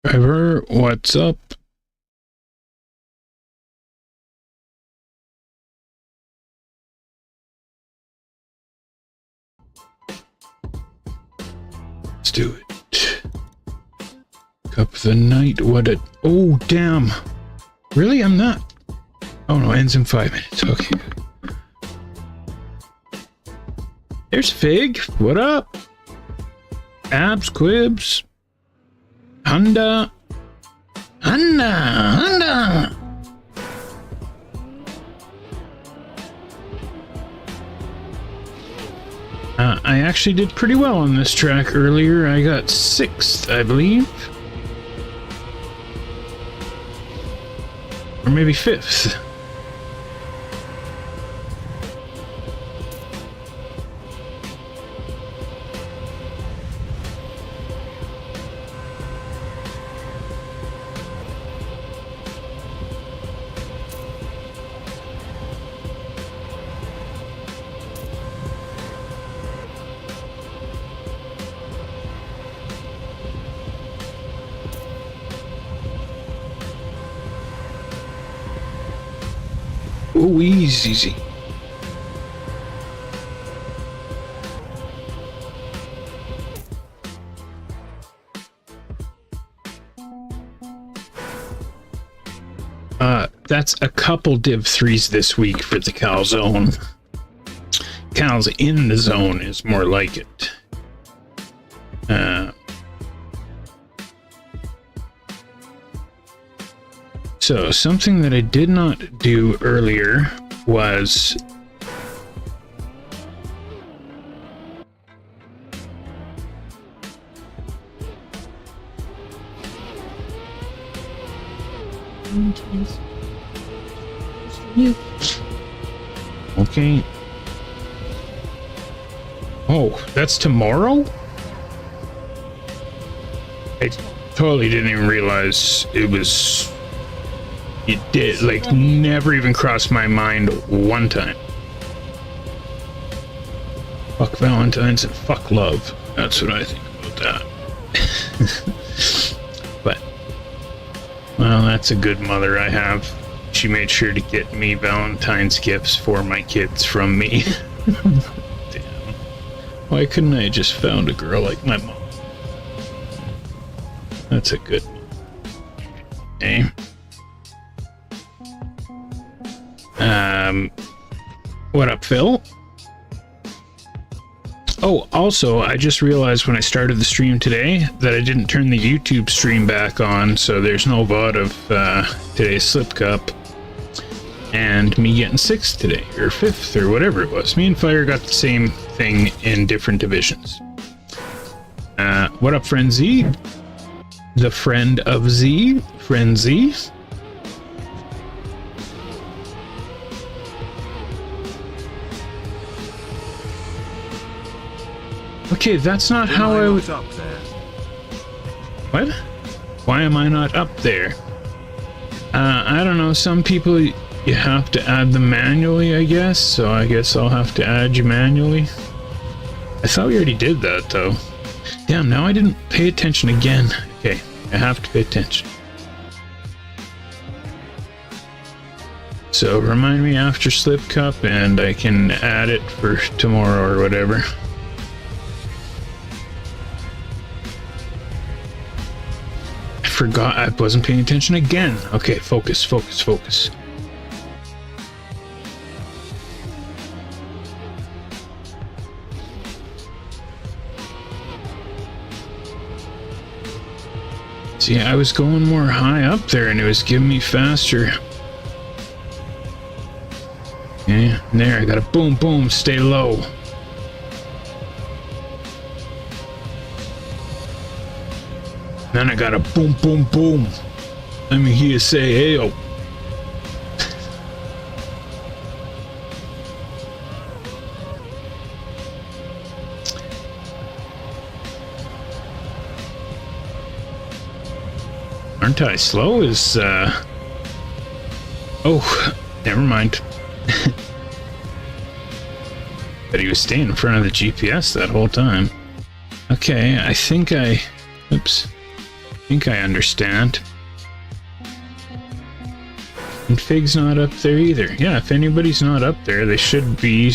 Driver, what's up? Let's do it. Cup of the night, what a... Oh, damn. Really? I'm not... Oh, no, ends in 5 minutes. Okay. There's Fig. What up? Abs, Quibs. Honda. Honda. I actually did pretty well on this track earlier. I got 6th, I believe. Or maybe 5th. Oh, easy. That's a couple Div 3s this week for the calzone. Cal's in the zone is more like it. So, something that I did not do earlier was... Okay. Oh, that's tomorrow? I totally didn't even realize it was... It did, like, never even crossed my mind one time. Fuck Valentine's and fuck love. That's what I think about that. But, well, that's a good mother I have. She made sure to get me Valentine's gifts for my kids from me. Damn. Why couldn't I just found a girl like my mom? That's a good one. Okay. What up, Phil? Oh, also, I just realized when I started the stream today that I didn't turn the YouTube stream back on, so there's no VOD of today's Slip Cup and me getting 6th today, or 5th, or whatever it was. Me and Fire got the same thing in different divisions. What up, friend Z? The friend of Z? Friend Z? Okay, that's not how I would... What? Why am I not up there? I don't know, some people you have to add them manually, I guess, so I guess I'll have to add you manually. I thought we already did that, though. Damn, now I didn't pay attention again. Okay, I have to pay attention. So, remind me after Slip Cup, and I can add it for tomorrow or whatever. Forgot I wasn't paying attention again. Okay, focus. See, I was going more high up there and it was giving me faster. Okay, there, I got a boom, stay low. Then I got a boom. Let me hear you say, "Ayo." Aren't I slow? Oh, never mind. But he was staying in front of the GPS that whole time. Okay, I think oops. think I understand. And Fig's not up there either. Yeah, if anybody's not up there, they should be.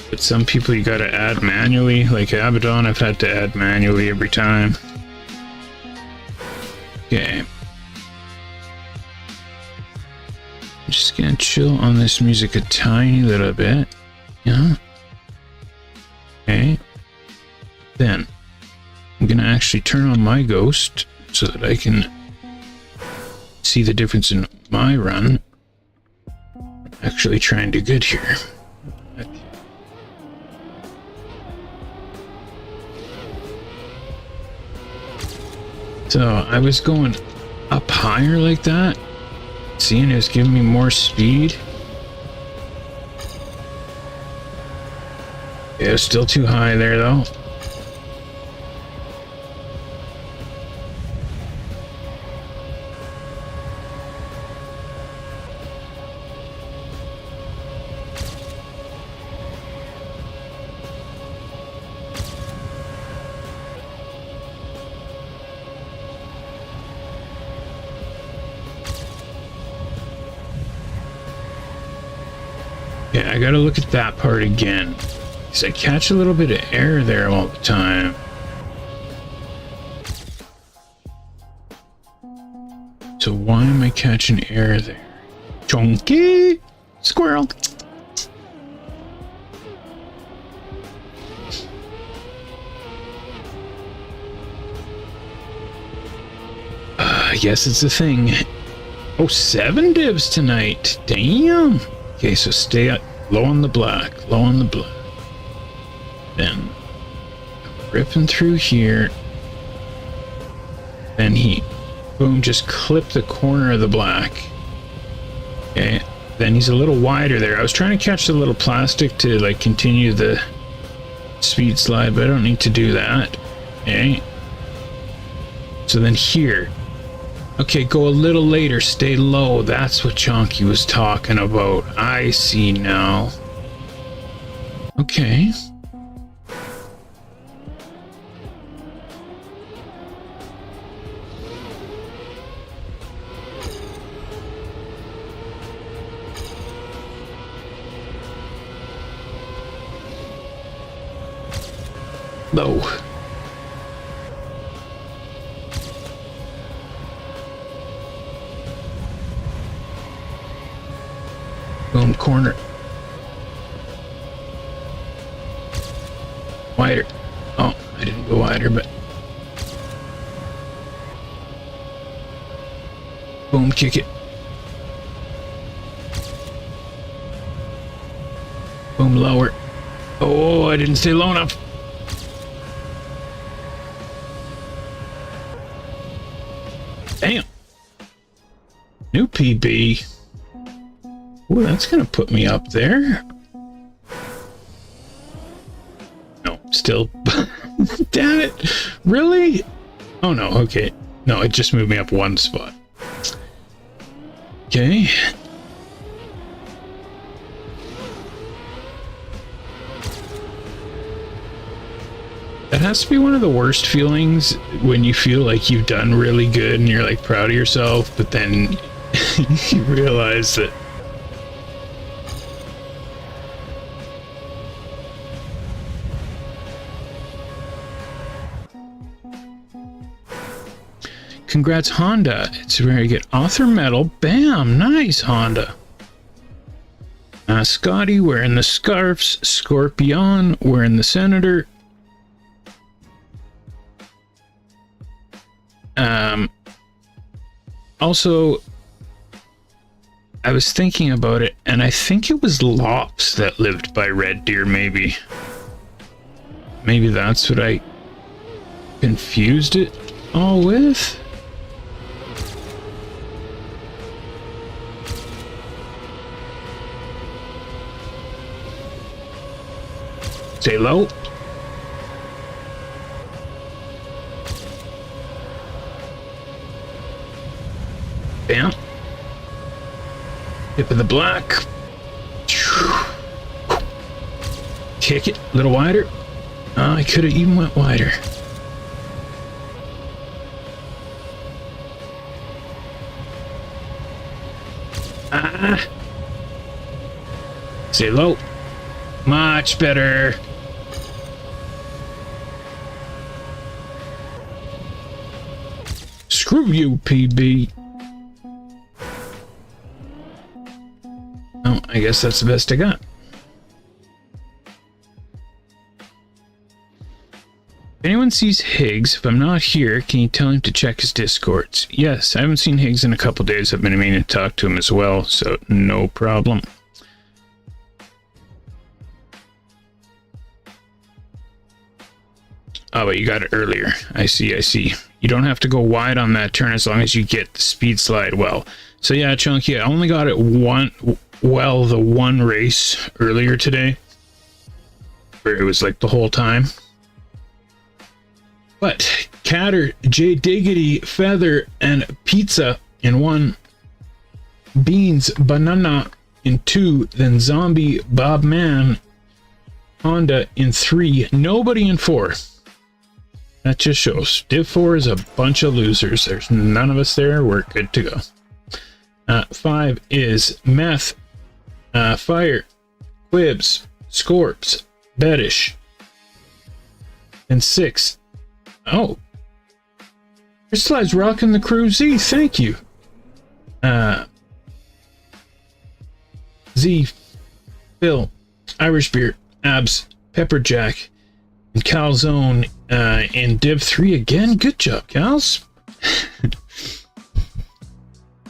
But some people you gotta add manually. Like Abaddon, I've had to add manually every time. Okay. I'm just gonna chill on this music a tiny little bit. Yeah. Okay. Then I'm gonna actually turn on my ghost so that I can see the difference in my run. Actually try and do good here. So I was going up higher like that, seeing it was giving me more speed. It was still too high there though. Yeah, I gotta look at that part again. Because I catch a little bit of air there all the time. So why am I catching air there? Chonky! Squirrel! Yes, it's a thing. Oh, 7 divs tonight. Damn! Okay, so stay low on the black, low on the black. Then ripping through here. Then he, boom, just clip the corner of the black. Okay, then he's a little wider there. I was trying to catch the little plastic to like continue the speed slide, but I don't need to do that. Okay. So then here. Okay, go a little later, stay low. That's what Chonky was talking about. I see now. Okay. Low. Boom, corner. Wider. Oh, I didn't go wider, but... Boom, kick it. Boom, lower. Oh, I didn't stay low enough. Damn. New PB. Ooh, that's gonna put me up there. No, still. Damn it. Really? Oh no, okay. No, it just moved me up 1 spot. Okay. That has to be one of the worst feelings when you feel like you've done really good and you're like proud of yourself, but then you realize that congrats, Honda. It's very good. Author medal. Bam. Nice, Honda. Scotty wearing the scarves. Scorpion wearing the senator. Also, I was thinking about it, and I think it was Lops that lived by Red Deer, maybe. Maybe that's what I confused it all with. Stay low. Bam. Tip of the black. Kick it a little wider. I could have even went wider. Ah. Stay low. Much better. Screw you, PB. Oh, I guess that's the best I got. If anyone sees Higgs, if I'm not here, can you tell him to check his Discords? Yes, I haven't seen Higgs in a couple days. I've been meaning to talk to him as well, so no problem. Oh, but you got it earlier. I see, I see. You don't have to go wide on that turn as long as you get the speed slide well. So yeah, Chunky, I only got it the one race earlier today, where it was like the whole time. But Catter, J Diggity, Feather, and Pizza in 1, Beans, Banana in 2, then Zombie, Bob Man, Honda in 3, nobody in 4. That just shows Div 4 is a bunch of losers. There's none of us there. We're good to go. 5 is Meth, Fire, Quibs, Scorps, Beddish, and 6. Oh, Crystallize rocking the CREWZ. Thank you. Z, Phil, Irish Beer, Abs, Pepperjack, and Calzone in Div 3 again. Good job, Cals.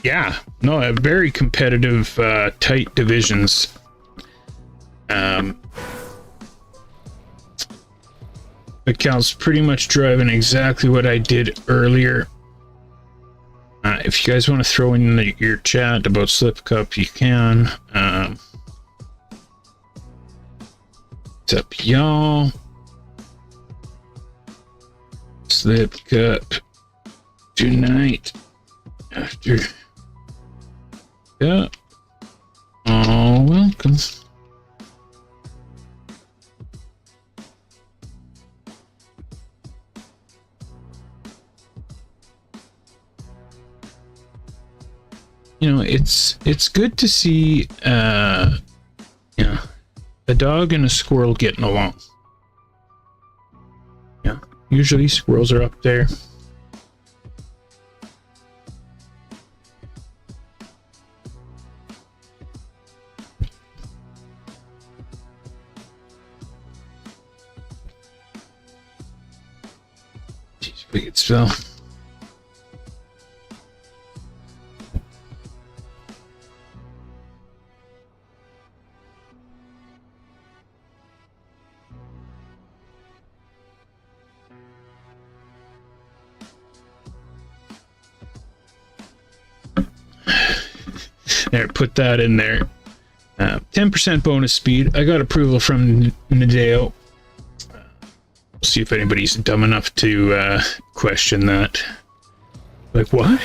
Yeah, no, very competitive, tight divisions. But Cal's pretty much driving exactly what I did earlier. If you guys want to throw in your chat about Slip Cup, you can. What's up, y'all? Slip Cup tonight after. Yeah. Oh, welcome. You know, it's good to see, you know, a dog and a squirrel getting along. Yeah, usually squirrels are up there. Jeez, we could spell. There, put that in there. 10% bonus speed. I got approval from Nadeo. We'll see if anybody's dumb enough to question that. Like, what?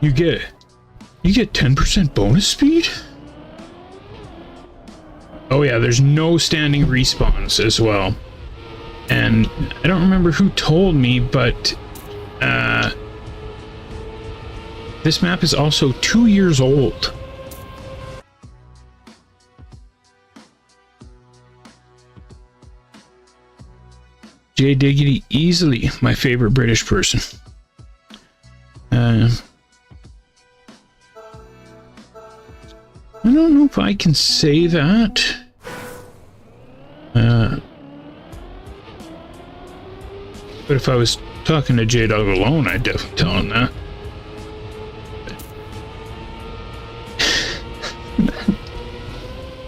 You get 10% bonus speed? Oh yeah, there's no standing respawns as well. And I don't remember who told me, but this map is also 2 years old. J Diggity, easily my favorite British person. I don't know if I can say that. But if I was talking to J-Dog alone, I'd definitely tell him that.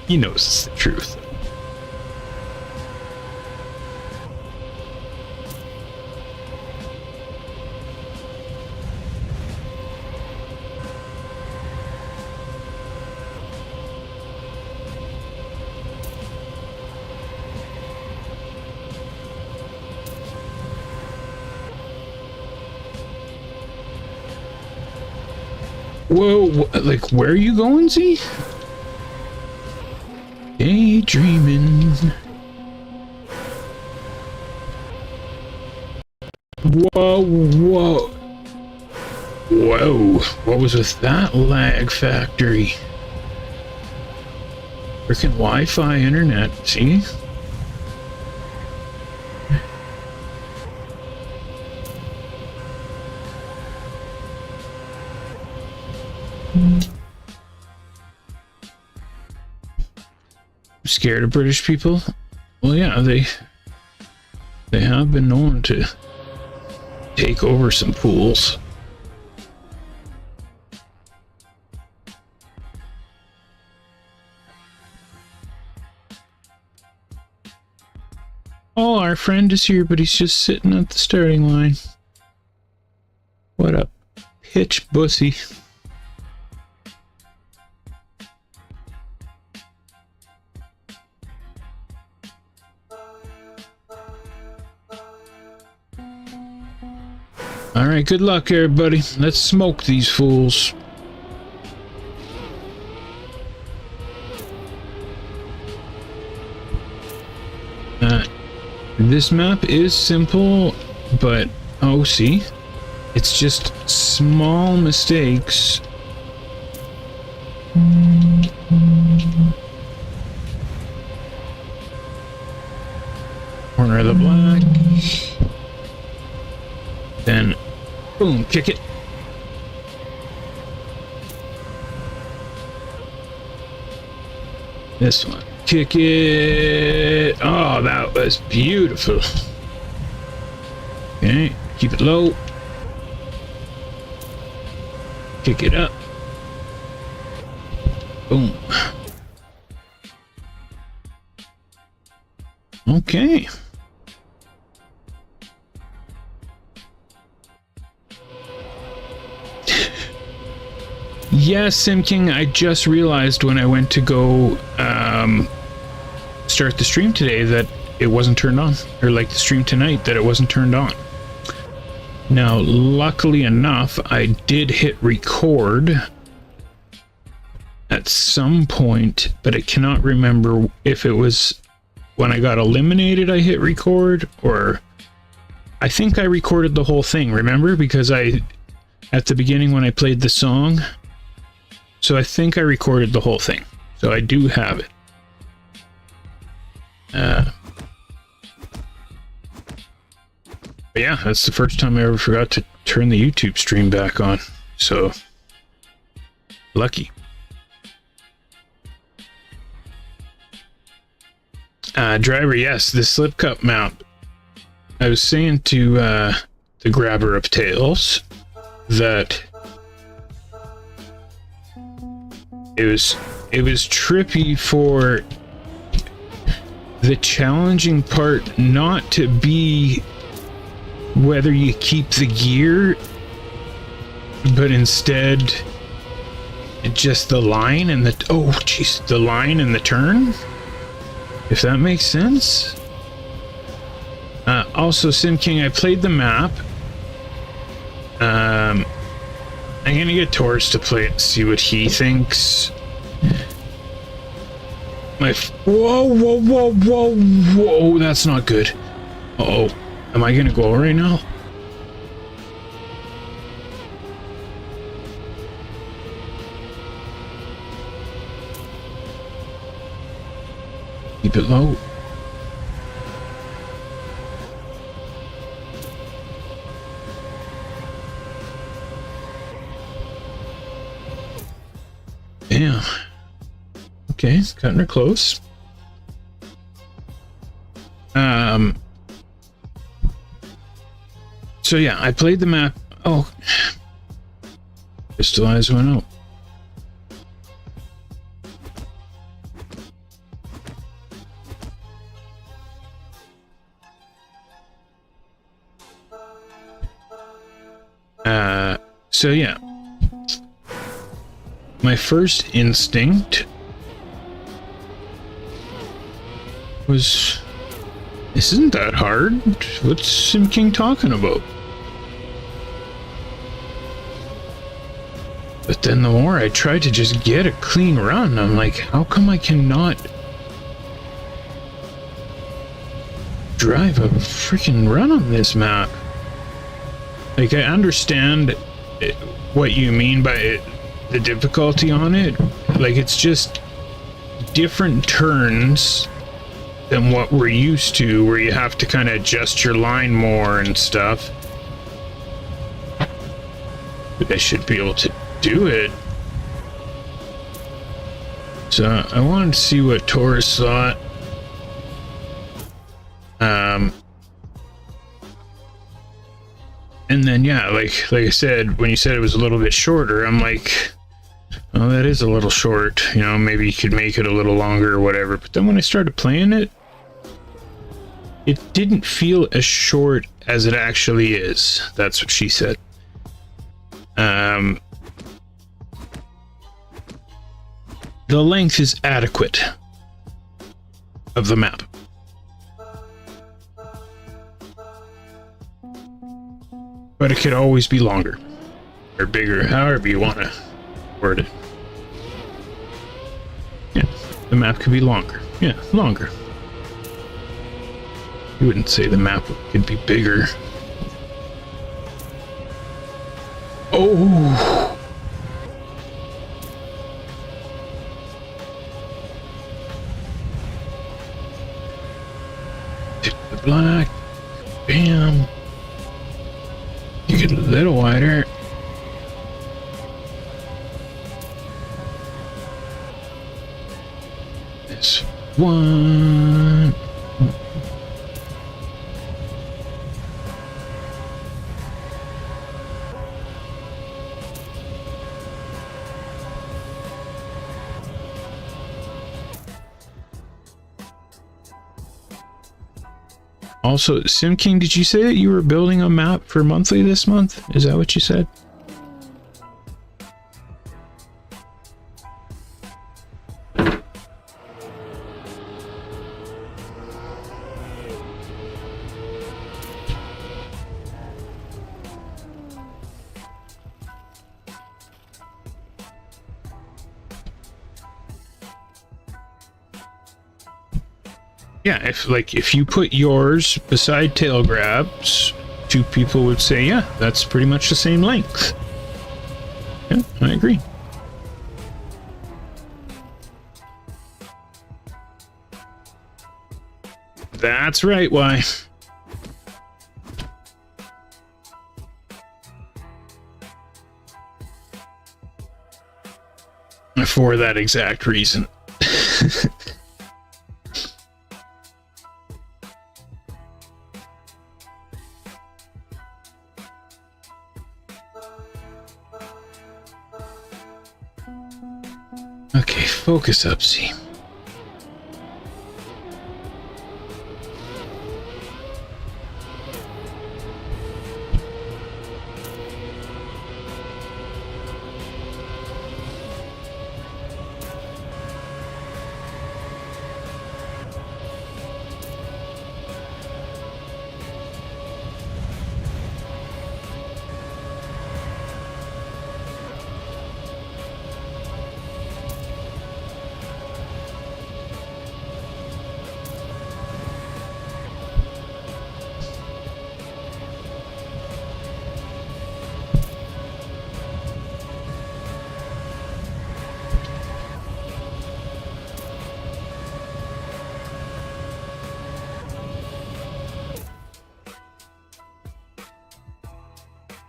He knows it's the truth. Whoa, like, where are you going, Z? Daydreaming. Whoa, whoa. Whoa, what was with that lag factory? Freaking Wi-Fi internet, see? Scared of British people? Well, yeah, they have been known to take over some pools. Oh, our friend is here, but he's just sitting at the starting line. What a pitch bussy. Alright, good luck, everybody. Let's smoke these fools. This map is simple, but oh, see? It's just small mistakes. Corner of the black. Then, boom, kick it. This one. Kick it. Oh, that was beautiful. Okay, keep it low. Kick it up. Boom. Okay. Yes, Sim King, I just realized when I went to go start the stream today that it wasn't turned on. Or like the stream tonight, that it wasn't turned on. Now, luckily enough, I did hit record at some point, but I cannot remember if it was when I got eliminated I hit record, or I think I recorded the whole thing, remember? Because at the beginning when I played the song, so I think I recorded the whole thing. So I do have it. But yeah, that's the first time I ever forgot to turn the YouTube stream back on. So, lucky. Driver, yes, the slip cup map. I was saying to the grabber of tails that it was trippy for the challenging part not to be whether you keep the gear, but instead just the line and the the line and the turn, if that makes sense. Also, Sim King, I played the map. I'm gonna get Taurus to play it and see what he thinks. Whoa, that's not good. Uh-oh. Am I gonna go right now? Keep it low. Damn. Okay, cutting her close. So yeah, I played the map. Oh, Crystal Eyes went out. So yeah, my first instinct was, this isn't that hard. What's Sim King talking about? But then the more I tried to just get a clean run, I'm like, how come I cannot drive a freaking run on this map? Like, I understand what you mean by it, the difficulty on it. Like, it's just different turns than what we're used to, where you have to kind of adjust your line more and stuff. But I should be able to do it. So I wanted to see what Taurus thought. And then, yeah, like I said, when you said it was a little bit shorter, I'm like, oh, that is a little short. You know, maybe you could make it a little longer or whatever. But then when I started playing it, it didn't feel as short as it actually is. That's what she said. The length is adequate of the map. But it could always be longer or bigger, however you want to word it. Yeah, the map could be longer. Yeah, longer. You wouldn't say the map could be bigger. Oh! Hit the black. Bam. You get a little wider. This one. Also, Sim King, did you say that you were building a map for monthly this month? Is that what you said? Yeah, if you put yours beside Tail Grab's, two people would say, yeah, that's pretty much the same length. Yeah, I agree. That's right, why? For that exact reason. Okay, focus up, Z.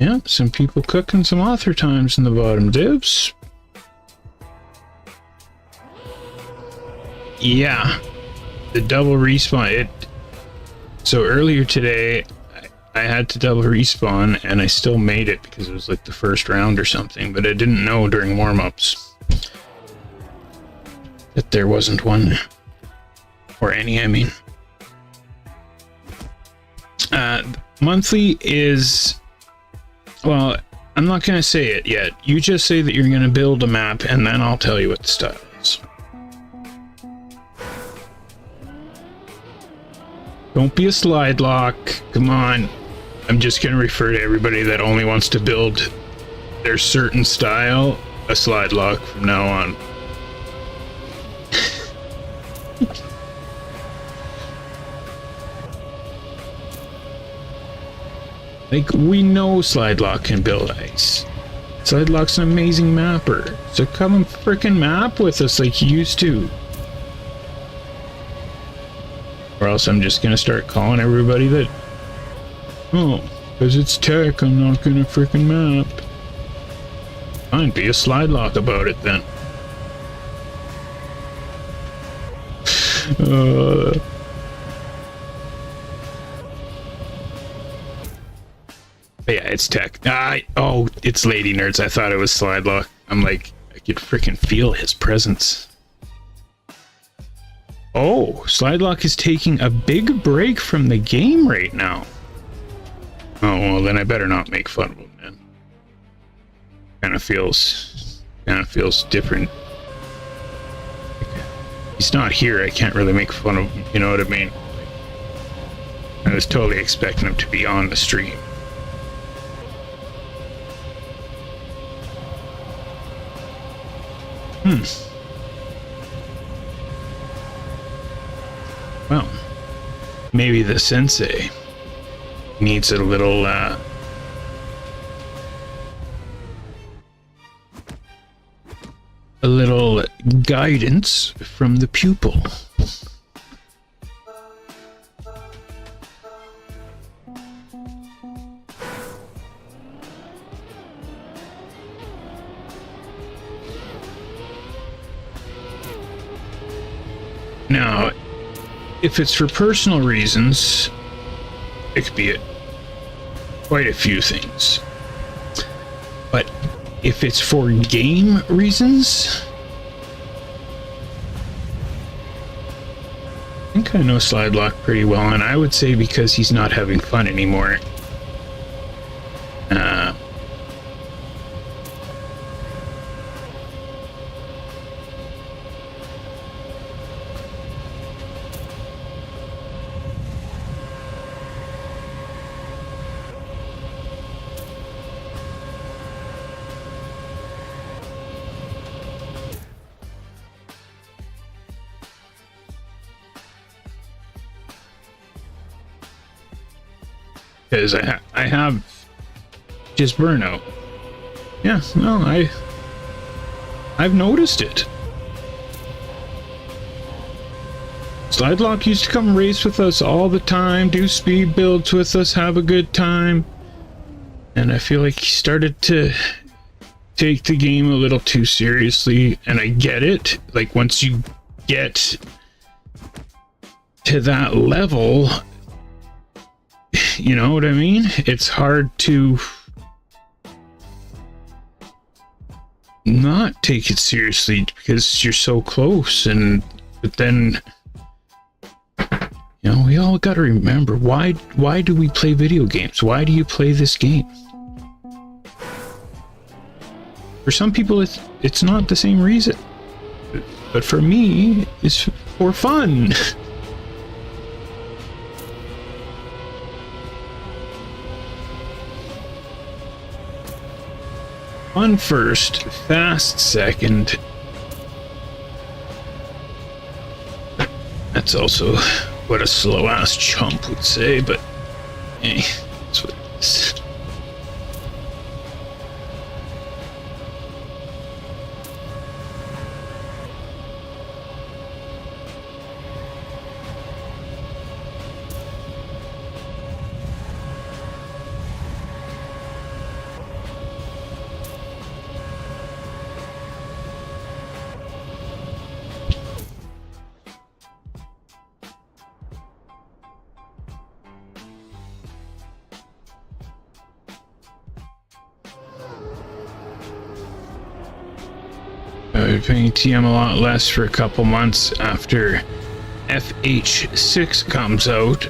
Yeah, some people cooking some author times in the bottom dibs. Yeah, the double respawn. So earlier today, I had to double respawn, and I still made it because it was like the first round or something, but I didn't know during warm-ups that there wasn't one. Or any, I mean. Monthly is... Well, I'm not going to say it yet. You just say that you're going to build a map, and then I'll tell you what the style is. Don't be a slide lock. Come on. I'm just going to refer to everybody that only wants to build their certain style a slide lock from now on. Like, we know slide lock can build ice. Sidelock's an amazing mapper. So come and frickin' map with us like you used to. Or else I'm just gonna start calling everybody that, oh, because it's tech, I'm not gonna frickin' map. Fine, be a Slidelock about it then. But yeah, it's tech. Oh, it's Lady Nerds. I thought it was Slidelock. I'm like, I could freaking feel his presence. Oh, Slidelock is taking a big break from the game right now. Oh, well, then I better not make fun of him, man. Kind of feels different. He's not here. I can't really make fun of him. You know what I mean? I was totally expecting him to be on the stream. Well, maybe the sensei needs a little, guidance from the pupil. Now, if it's for personal reasons, it could be quite a few things. But if it's for game reasons, I think I know Slidelock pretty well, and I would say because he's not having fun anymore. Because I have just burnout. Yeah, no, I've noticed it. Slidelock used to come race with us all the time, do speed builds with us, have a good time. And I feel like he started to take the game a little too seriously, and I get it. Like, once you get to that level, you know what I mean? It's hard to not take it seriously because you're so close. But then, you know, we all got to remember, why do we play video games? Why do you play this game? For some people, it's not the same reason. But for me, it's for fun. Fun first, fast second. That's also what a slow-ass chump would say, but hey, that's what it is. I've been playing TM a lot less for a couple months after FH6 comes out.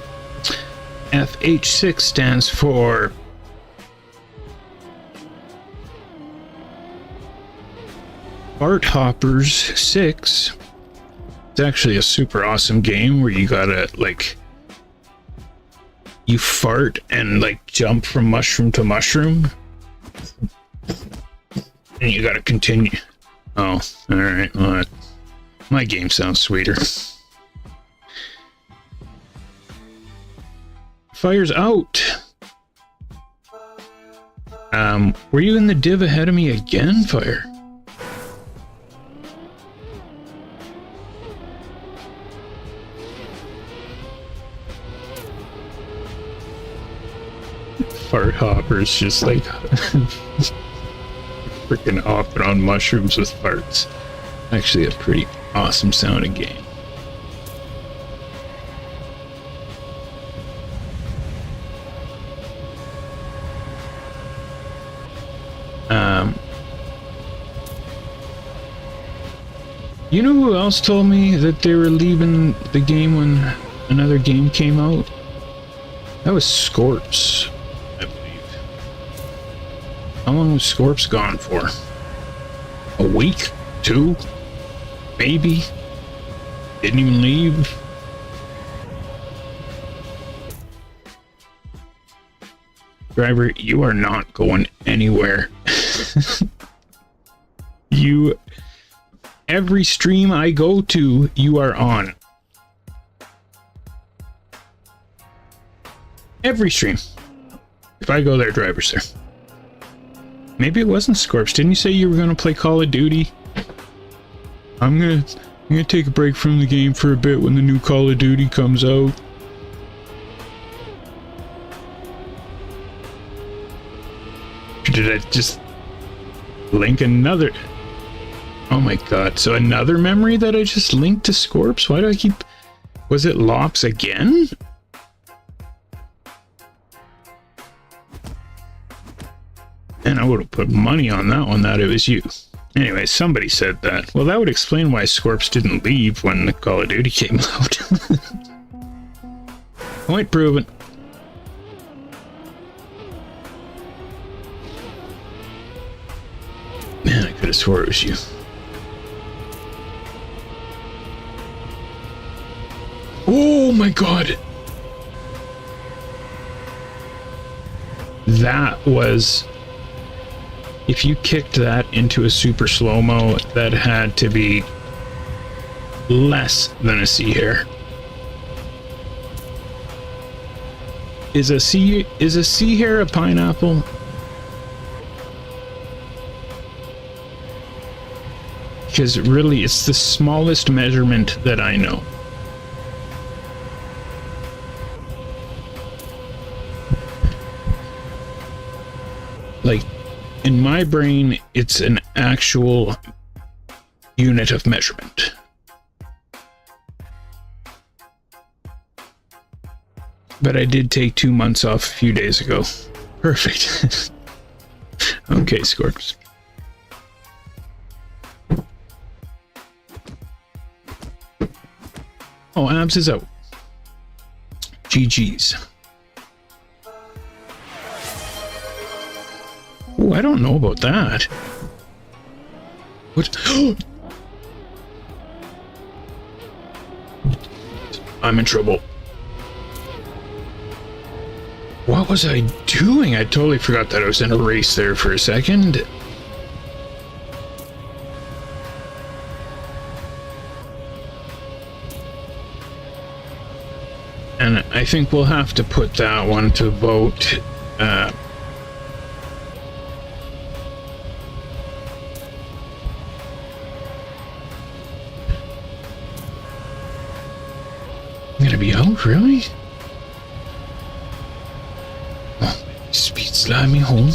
FH6 stands for Fart Hoppers 6. It's actually a super awesome game where you gotta, like, you fart and, like, jump from mushroom to mushroom. And you gotta continue. Oh, alright, well, my game sounds sweeter. Fire's out! Were you in the div ahead of me again, Fire? Fart Hopper's just like freaking off and on mushrooms with farts. Actually a pretty awesome sounding game. You know who else told me that they were leaving the game when another game came out? That was Scorps, I believe. How long was Scorps gone for? A week? 2? Maybe? Didn't even leave? Driver, you are not going anywhere. Every stream I go to, you are on. Every stream. If I go there, Driver's there. Maybe it wasn't Scorps. Didn't you say you were going to play Call of Duty? I'm gonna take a break from the game for a bit when the new Call of Duty comes out. Did I just link another? Oh my god, so another memory that I just linked to Scorps? Why do I keep... Was it Lops again? And I would have put money on that one that it was you. Anyway, somebody said that. Well, that would explain why Scorps didn't leave when the Call of Duty came out. Point proven. Man, I could have swore it was you. Oh my god! That was... If you kicked that into a super slow-mo, that had to be less than a sea hare. Is a sea hare a pineapple? Because really, it's the smallest measurement that I know. Like, in my brain, it's an actual unit of measurement. But I did take 2 months off a few days ago. Perfect. Okay, Scorps. Oh, Abs is out. GG's. Oh, I don't know about that. What? I'm in trouble. What was I doing? I totally forgot that I was in a race there for a second. And I think we'll have to put that one to vote. I'm gonna be out, really? Oh, speed slide me home.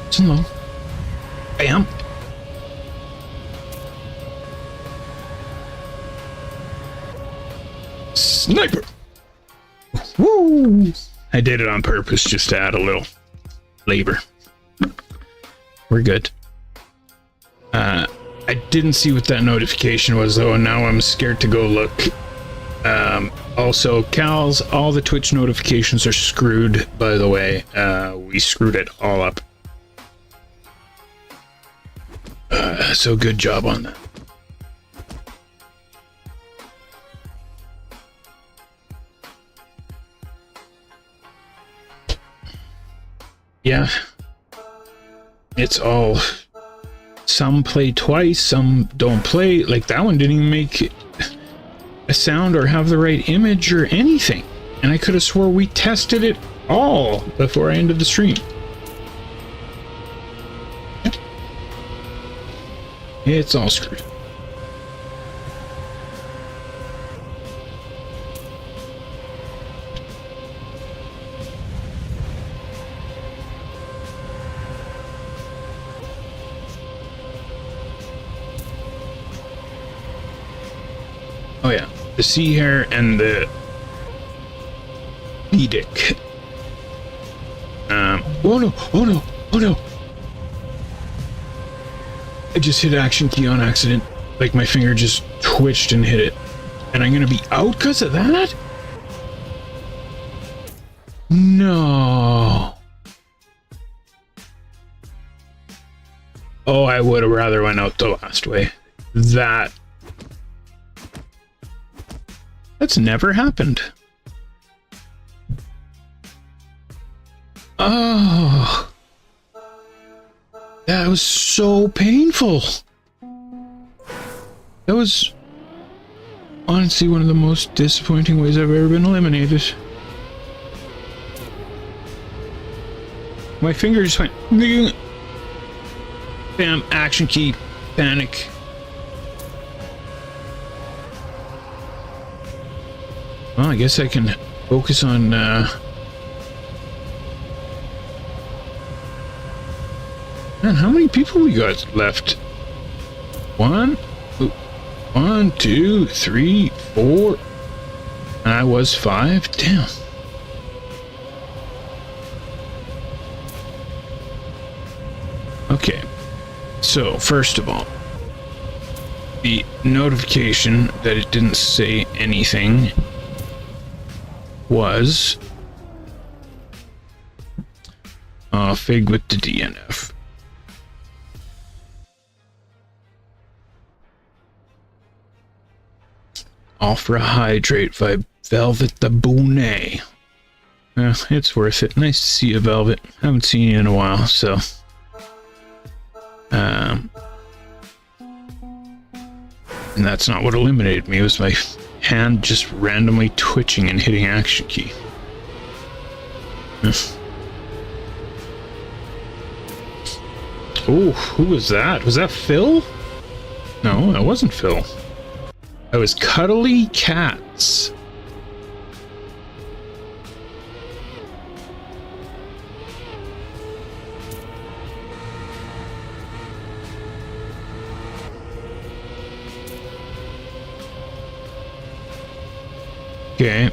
It's long. Bam. Sniper! Woo! I did it on purpose just to add a little flavor. We're good. I didn't see what that notification was though, and now I'm scared to go look. Also, Cal's, all the Twitch notifications are screwed, by the way. We screwed it all up. So good job on that. Yeah. It's all... Some play twice, some don't play. Like, that one didn't even make a sound or have the right image or anything. And I could have swore we tested it all before I ended the stream. It's all screwed. Oh yeah, the sea hare and the Edic. Oh no, oh no, oh no. I just hit action key on accident. Like my finger just twitched and hit it. And I'm gonna be out because of that? No. Oh, I would have rather went out the last way. That's never happened. Oh, that was so painful. That was honestly one of the most disappointing ways I've ever been eliminated. My finger just went bam, action key, panic. Well, I guess I can focus on man, how many people we got left? 1, 2, 3, 4. And I was 5. Damn. Okay. So, first of all, the notification that it didn't say anything was Fig with the DNF. Offer a hydrate by Velvet the Boonet. It's worth it. Nice to see you, Velvet. Haven't seen you in a while, so. And that's not what eliminated me. It was my hand just randomly twitching and hitting action key. Oh, who was that? Was that Phil? No, that wasn't Phil. That was Cuddly Cats. Okay.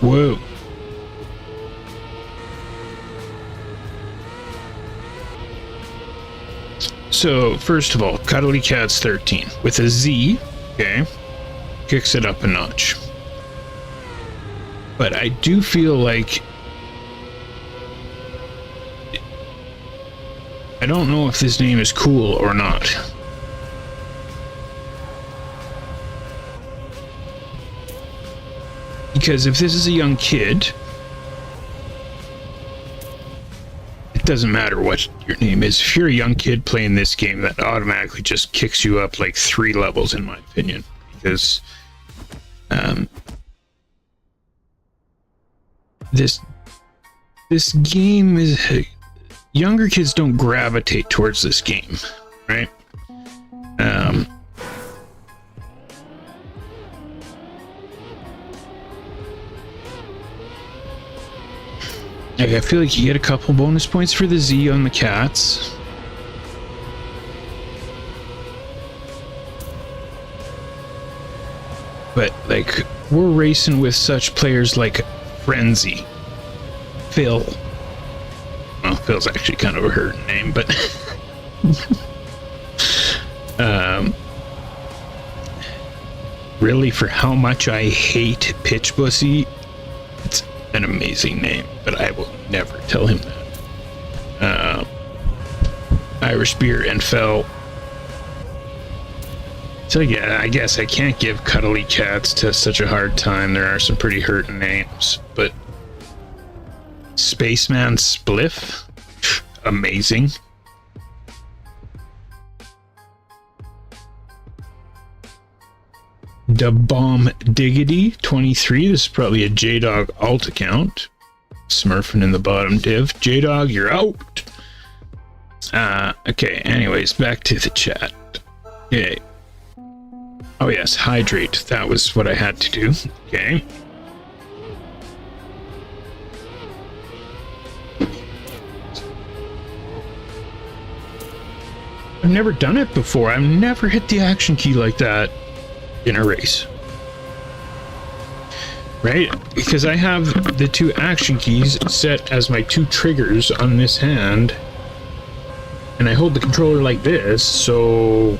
Whoa. So, first of all, Cuddly Cat's 13 with a Z, okay, kicks it up a notch. But I do feel like I don't know if this name is cool or not. Because if this is a young kid, it doesn't matter what your name is. If you're a young kid playing this game, that automatically just kicks you up like 3 levels, in my opinion. Because this game is... Younger kids don't gravitate towards this game, right? I feel like you get a couple bonus points for the Z on the cats. But, like, we're racing with such players like Frenzy, Phil. Well, Phil's actually kind of a hurt name, but... really, for how much I hate Pitch Bussy, it's an amazing name, but I will never tell him that. Irish Beer and Fell. So yeah, I guess I can't give Cuddly Cats to such a hard time. There are some pretty hurting names, but Spaceman Spliff, amazing. Da Bomb Diggity 23. This is probably a J-Dog alt account. Smurfing in the bottom div. J-Dog, you're out. Okay, anyways, back to the chat. Okay. Oh yes, hydrate. That was what I had to do. Okay. I've never done it before. I've never hit the action key like that in a race. Right? Because I have the 2 action keys set as my 2 triggers on this hand. And I hold the controller like this, so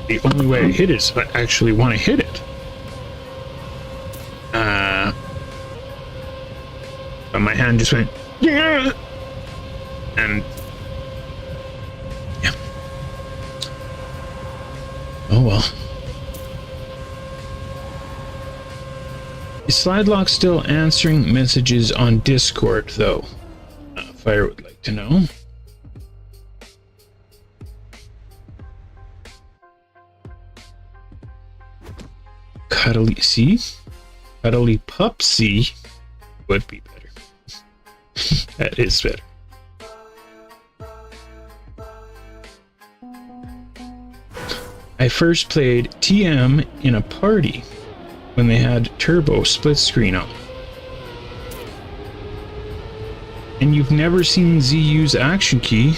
the only way I hit it is if I actually want to hit it. But my hand just went, yeah! And yeah. Oh well. Is Slide Lock still answering messages on Discord, though? Fire would like to know. Cuddly, see? Cuddly Pupsy would be better. That is better. I first played TM in a party when they had turbo split screen on. And you've never seen Z use action key?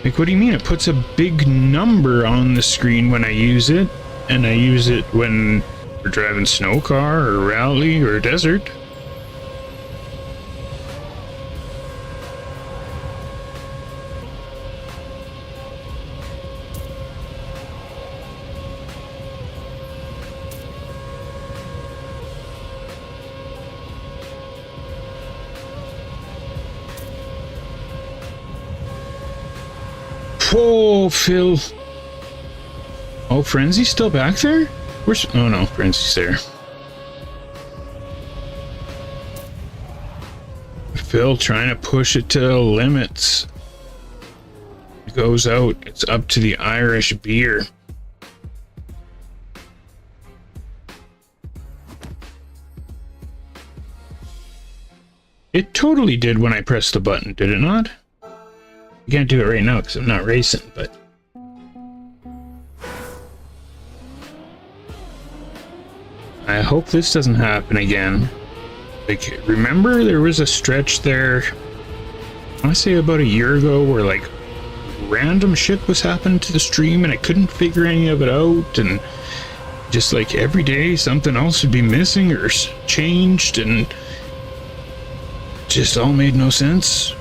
Like, what do you mean? It puts a big number on the screen when I use it, and I use it when we're driving snow car or rally or desert. Whoa, Phil. Oh, Frenzy's still back there? Where's... Oh no, Frenzy's there. Phil trying to push it to the limits. It goes out. It's up to the Irish beer. It totally did when I pressed the button, did it not? I can't do it right now because I'm not racing, but... I hope this doesn't happen again. Like, remember there was a stretch there, I want to say about a year ago, where like random shit was happening to the stream and I couldn't figure any of it out, and just like every day something else would be missing or changed, and just all made no sense.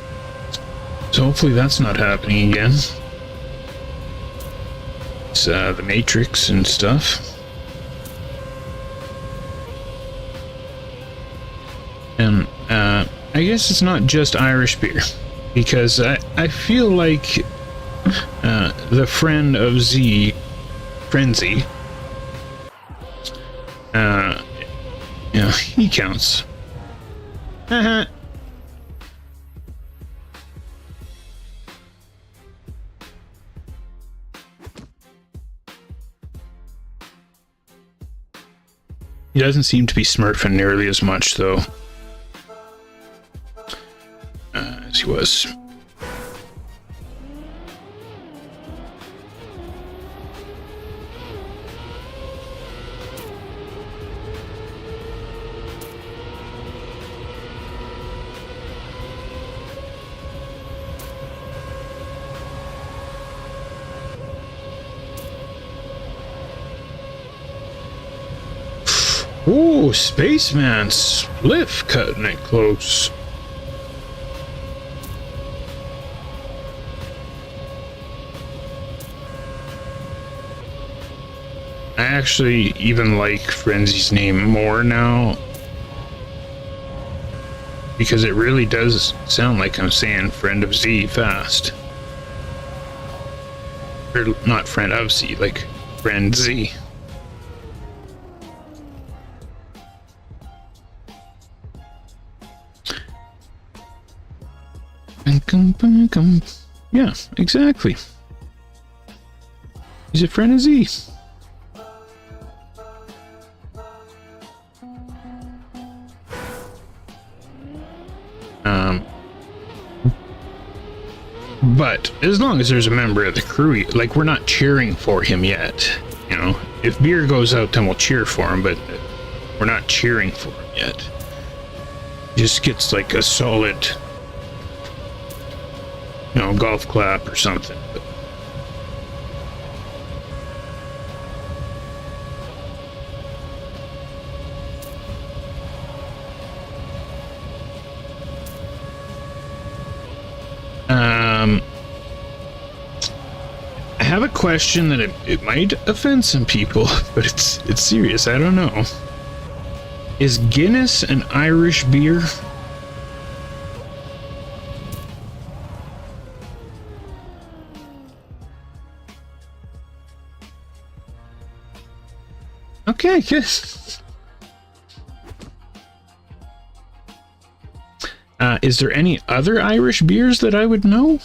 So hopefully that's not happening again. It's the Matrix and stuff. And I guess it's not just Irish beer, because I feel like the friend of Z, Frenzy, yeah, he counts. Haha. He doesn't seem to be smurfing nearly as much, though, as he was. Ooh, Spaceman Spliff cutting it close. I actually even like Frenzy's name more now, because it really does sound like I'm saying friend of Z fast. Or not friend of Z, like friend Z. Yeah, exactly. He's a friend of Z. But as long as there's a member of the crew, like, we're not cheering for him yet. You know, if beer goes out, then we'll cheer for him, but we're not cheering for him yet. Just gets like a solid, you know, golf clap or something. But I have a question that it might offend some people, but it's serious. I don't know. Is Guinness an Irish beer? Okay, good. Is there any other Irish beers that I would know?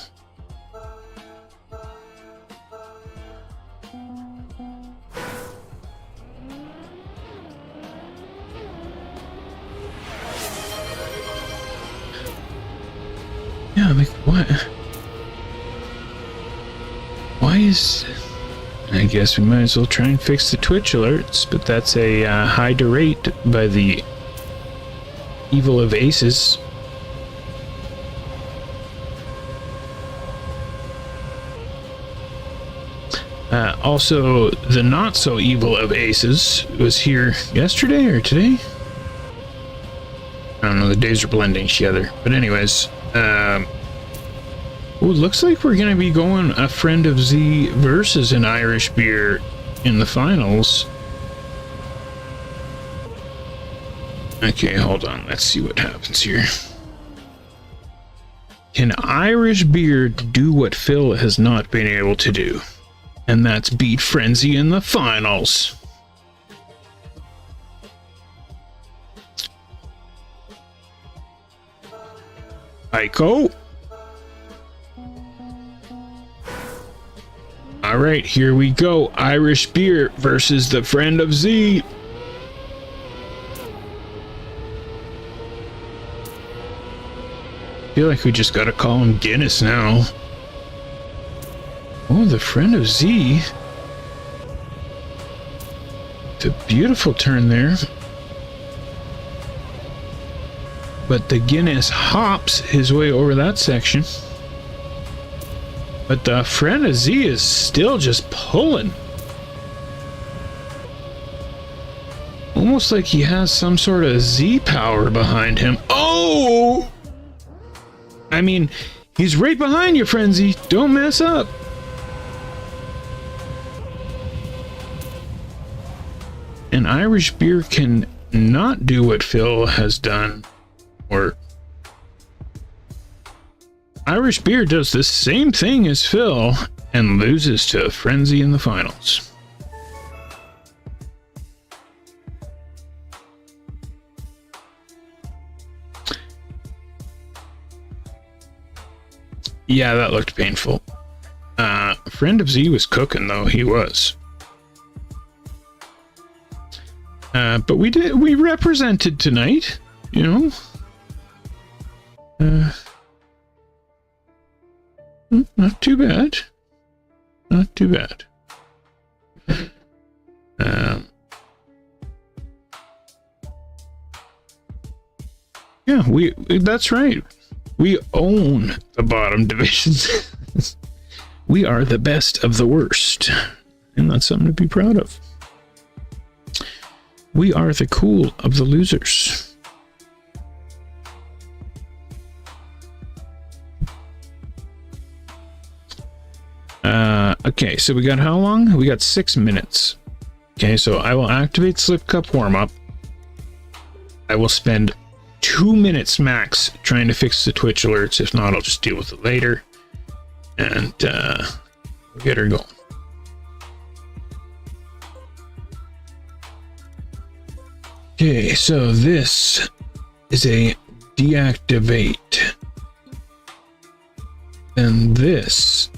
Yeah, like, what? Why is... I guess we might as well try and fix the Twitch alerts, but that's a high rate by the evil of aces. Also, the not so evil of aces was here yesterday or today? I don't know, the days are blending together. But anyways, oh, looks like we're gonna be going a friend of Z versus an Irish beer in the finals. Okay, hold on, let's see what happens here. Can Irish beer do what Phil has not been able to do? And that's beat Frenzy in the finals. Aiko. All right, here we go. Irish beer versus the friend of Z. I feel like we just gotta call him Guinness now. Oh, the friend of Z. It's a beautiful turn there. But the Guinness hops his way over that section. But the friend of Z is still just pulling. Almost like he has some sort of Z power behind him. Oh! I mean, he's right behind you, Frenzy. Don't mess up. An Irish beer can not do what Phil has done, or Irish beer does the same thing as Phil and loses to Frenzy in the finals. Yeah, that looked painful. Friend of Z was cooking, though. He was. But we represented tonight, you know. Not too bad. Not too bad. Yeah, that's right. We own the bottom divisions. We are the best of the worst. And that's something to be proud of. We are the cool of the losers. Okay, so we got how long? We got 6 minutes. Okay, so I will activate Slip Cup warm-up. I will spend 2 minutes max trying to fix the Twitch alerts. If not, I'll just deal with it later. And we'll get her going. Okay, so this is a deactivate. And this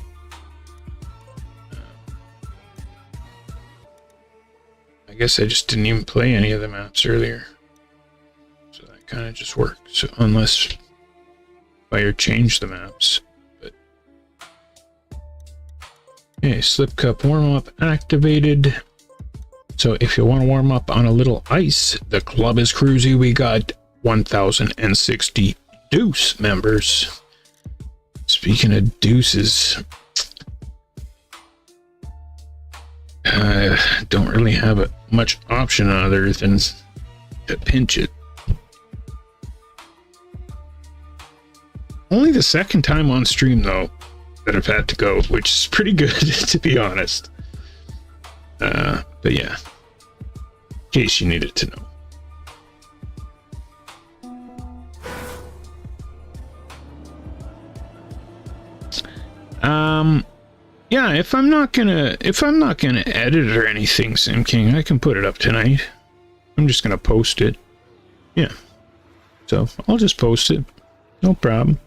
I guess I just didn't even play any of the maps earlier. So that kind of just worked. So unless Fire changed the maps. But Okay, slip cup warm-up activated. So if you want to warm up on a little ice, the club is CREWZ. We got 1,060 deuce members. Speaking of deuces, don't really have much option other than to pinch it. Only the second time on stream, though, that I've had to go, which is pretty good, to be honest. But yeah, in case you needed to know. Yeah, if I'm not gonna edit or anything, Sim King, I can put it up tonight. I'm just gonna post it. Yeah. So I'll just post it. No problem.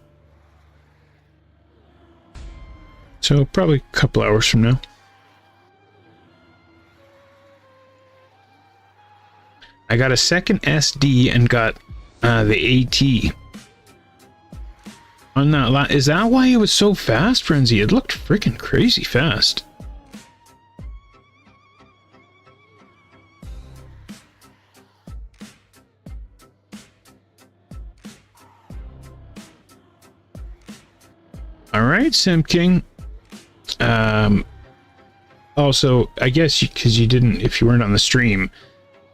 So probably a couple hours from now. I got a second SD and got the AT. On that is that why it was so fast, Frenzy? It looked freaking crazy fast. All right, Sim King. Also, I guess because you didn't, if you weren't on the stream,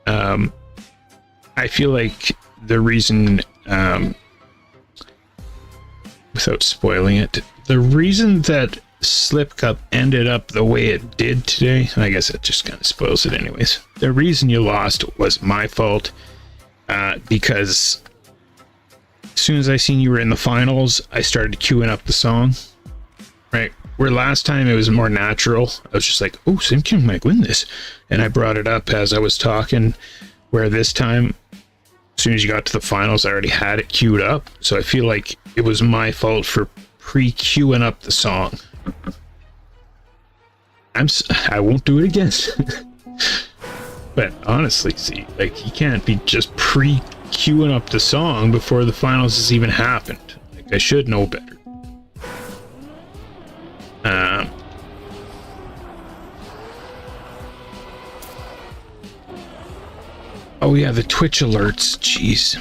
I feel like the reason, without spoiling it, the reason that Slip Cup ended up the way it did today, I guess it just kind of spoils it anyways. The reason you lost was my fault, because as soon as I seen you were in the finals, I started queuing up the song, right? Where last time it was more natural. I was just like, oh, Sim King might win this. And I brought it up as I was talking, where this time, as soon as you got to the finals, I already had it queued up. So I feel like it was my fault for pre-queuing up the song. I won't do it again. But honestly, see, like, you can't be just pre-queuing up the song before the finals has even happened. Like, I should know better. Oh yeah, the Twitch alerts. Jeez.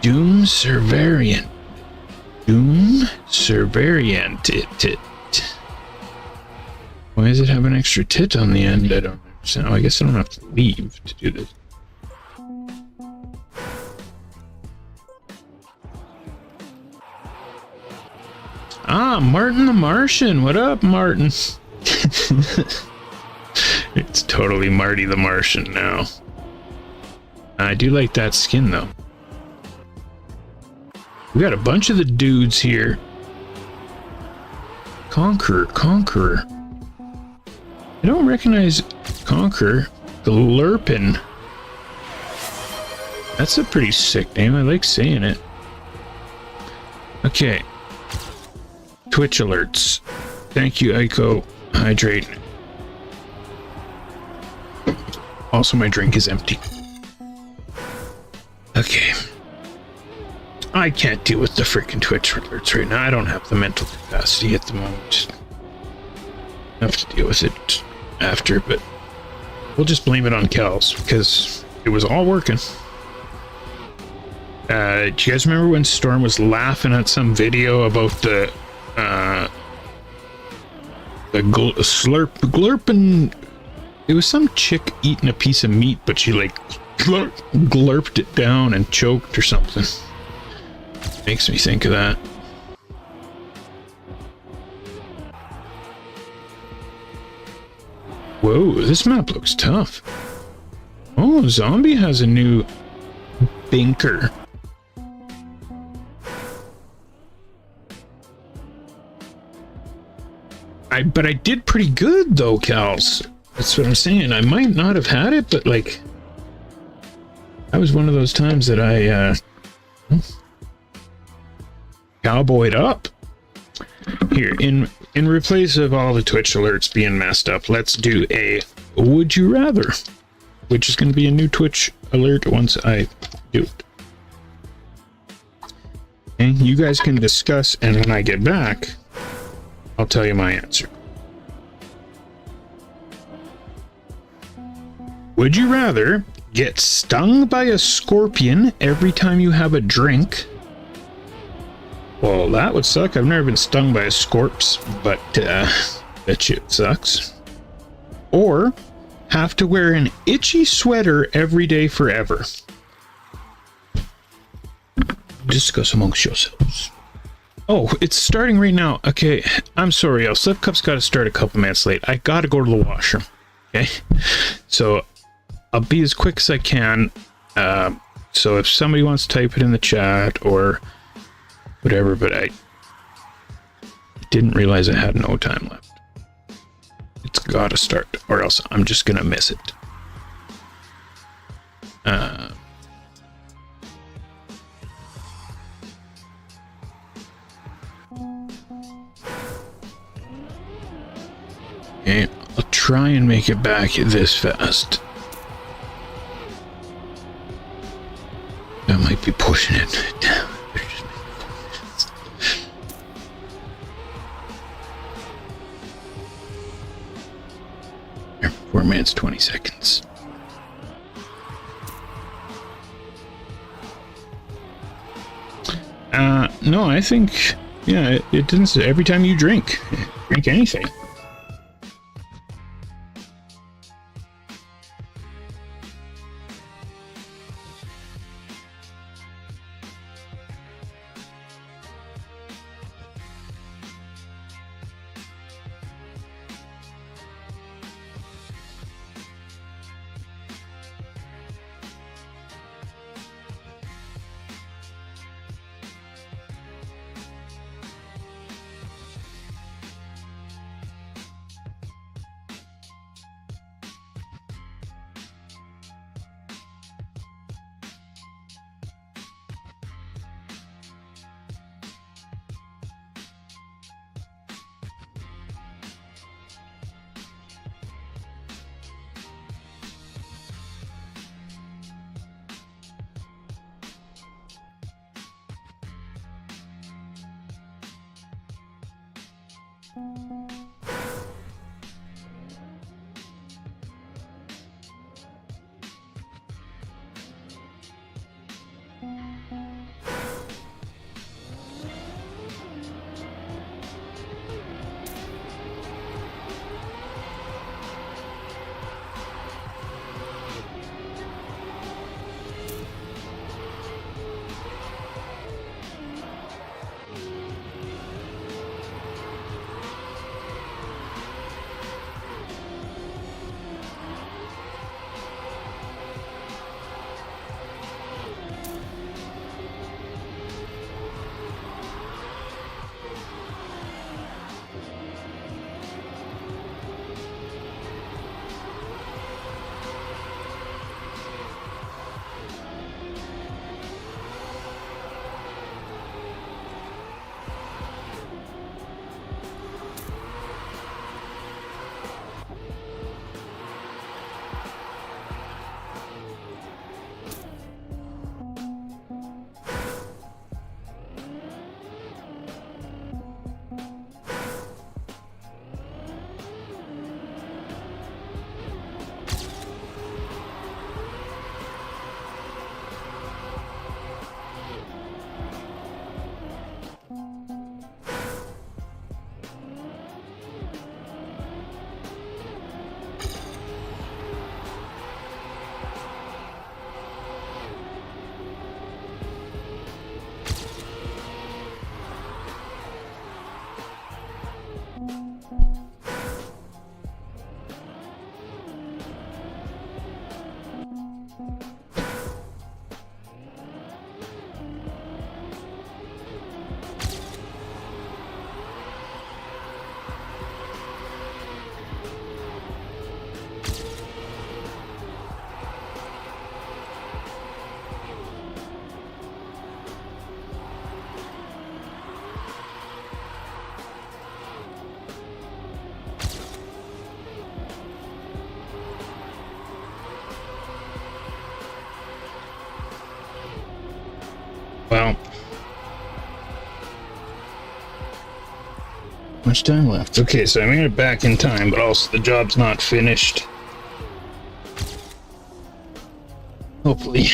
Doom Survariant. Doom Survariant. It. Why does it have an extra tit on the end? I don't understand. Oh, I guess I don't have to leave to do this. Ah, Martin the Martian. What up, Martin? It's totally Marty the Martian now. I do like that skin, though. We got a bunch of the dudes here. Conqueror. I don't recognize Conqueror. Glurpin. That's a pretty sick name. I like saying it. Okay. Twitch alerts. Thank you, Aiko. Hydrate. Also, my drink is empty. Okay. I can't deal with the freaking Twitch alerts right now. I don't have the mental capacity at the moment. I have to deal with it after, but we'll just blame it on Kels because it was all working. Do you guys remember when Storm was laughing at some video about the glurping? It was some chick eating a piece of meat, but she like glurped it down and choked or something. Makes me think of that. Whoa, this map looks tough. Oh, Zombie has a new binker. But I did pretty good though, Kals. That's what I'm saying. I might not have had it, but like, that was one of those times that I cowboyed up. Here, in replace of all the Twitch alerts being messed up, let's do a would you rather. which is going to be a new Twitch alert once I do it. And you guys can discuss, and when I get back, I'll tell you my answer. Would you rather get stung by a scorpion every time you have a drink? Well, that would suck. I've never been stung by a scorps, but that shit sucks. Or have to wear an itchy sweater every day forever. Discuss amongst yourselves. Oh, it's starting right now. Okay, I'm sorry, y'all. Slip Cup's got to start a couple minutes late. I got to go to the washroom. Okay, so I'll be as quick as I can. So if somebody wants to type it in the chat or whatever, but I didn't realize I had no time left. It's got to start, or else I'm just gonna miss it. Okay, I'll try and make it back this fast. That might be pushing it. Damn. 4 minutes, 20 seconds. No, I think, yeah, it didn't say every time you drink anything. much time left. Okay, so I made it back in time, but also the job's not finished. Hopefully,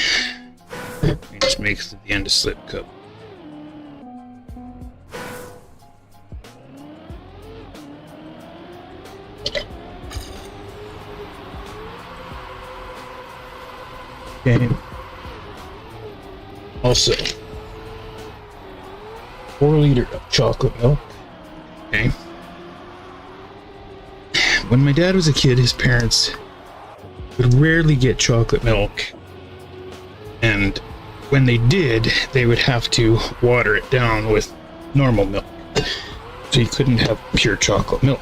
we just make it to the end of Slip Cup. Okay. Also, 4 liter of chocolate milk. Okay. When my dad was a kid, his parents would rarely get chocolate milk. And when they did, they would have to water it down with normal milk. So you couldn't have pure chocolate milk.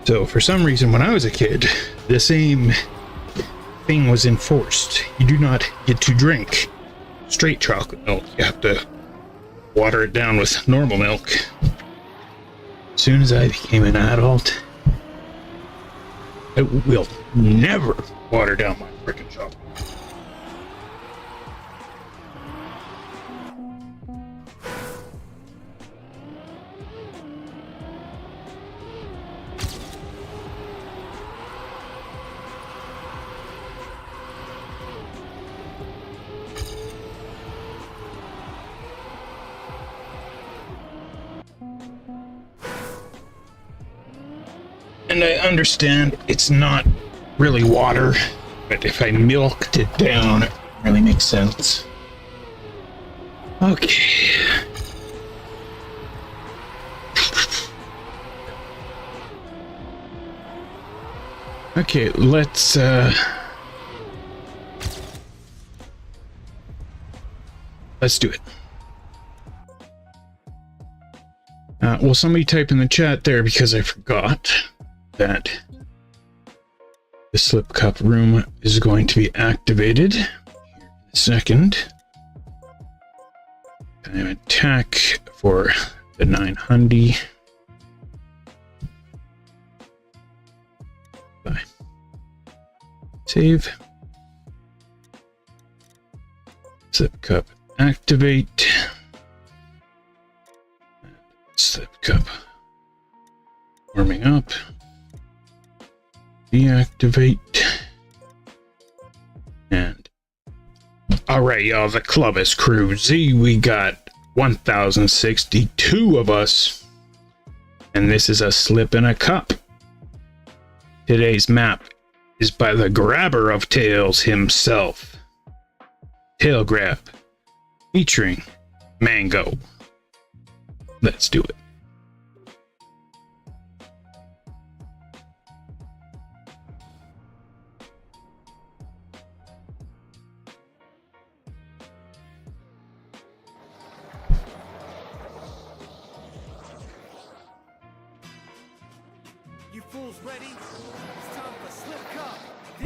So for some reason, when I was a kid, the same thing was enforced. You do not get to drink straight chocolate milk. You have to water it down with normal milk. As soon as I became an adult, I will never water down my freaking chocolate. And I understand it's not really water, but if I milked it down, it really makes sense. Okay. Okay, let's do it. Well, somebody type in the chat there because I forgot that the Slip Cup room is going to be activated here in a second. Time attack for the 900. Bye. Save. Slip Cup activate. Slip Cup warming up. Deactivate. And alright, y'all, the club is CREWZ. We got 1,062 of us, and this is a slip in a cup. Today's map is by the grabber of tails himself, Tail Grab, featuring Mango. Let's do it.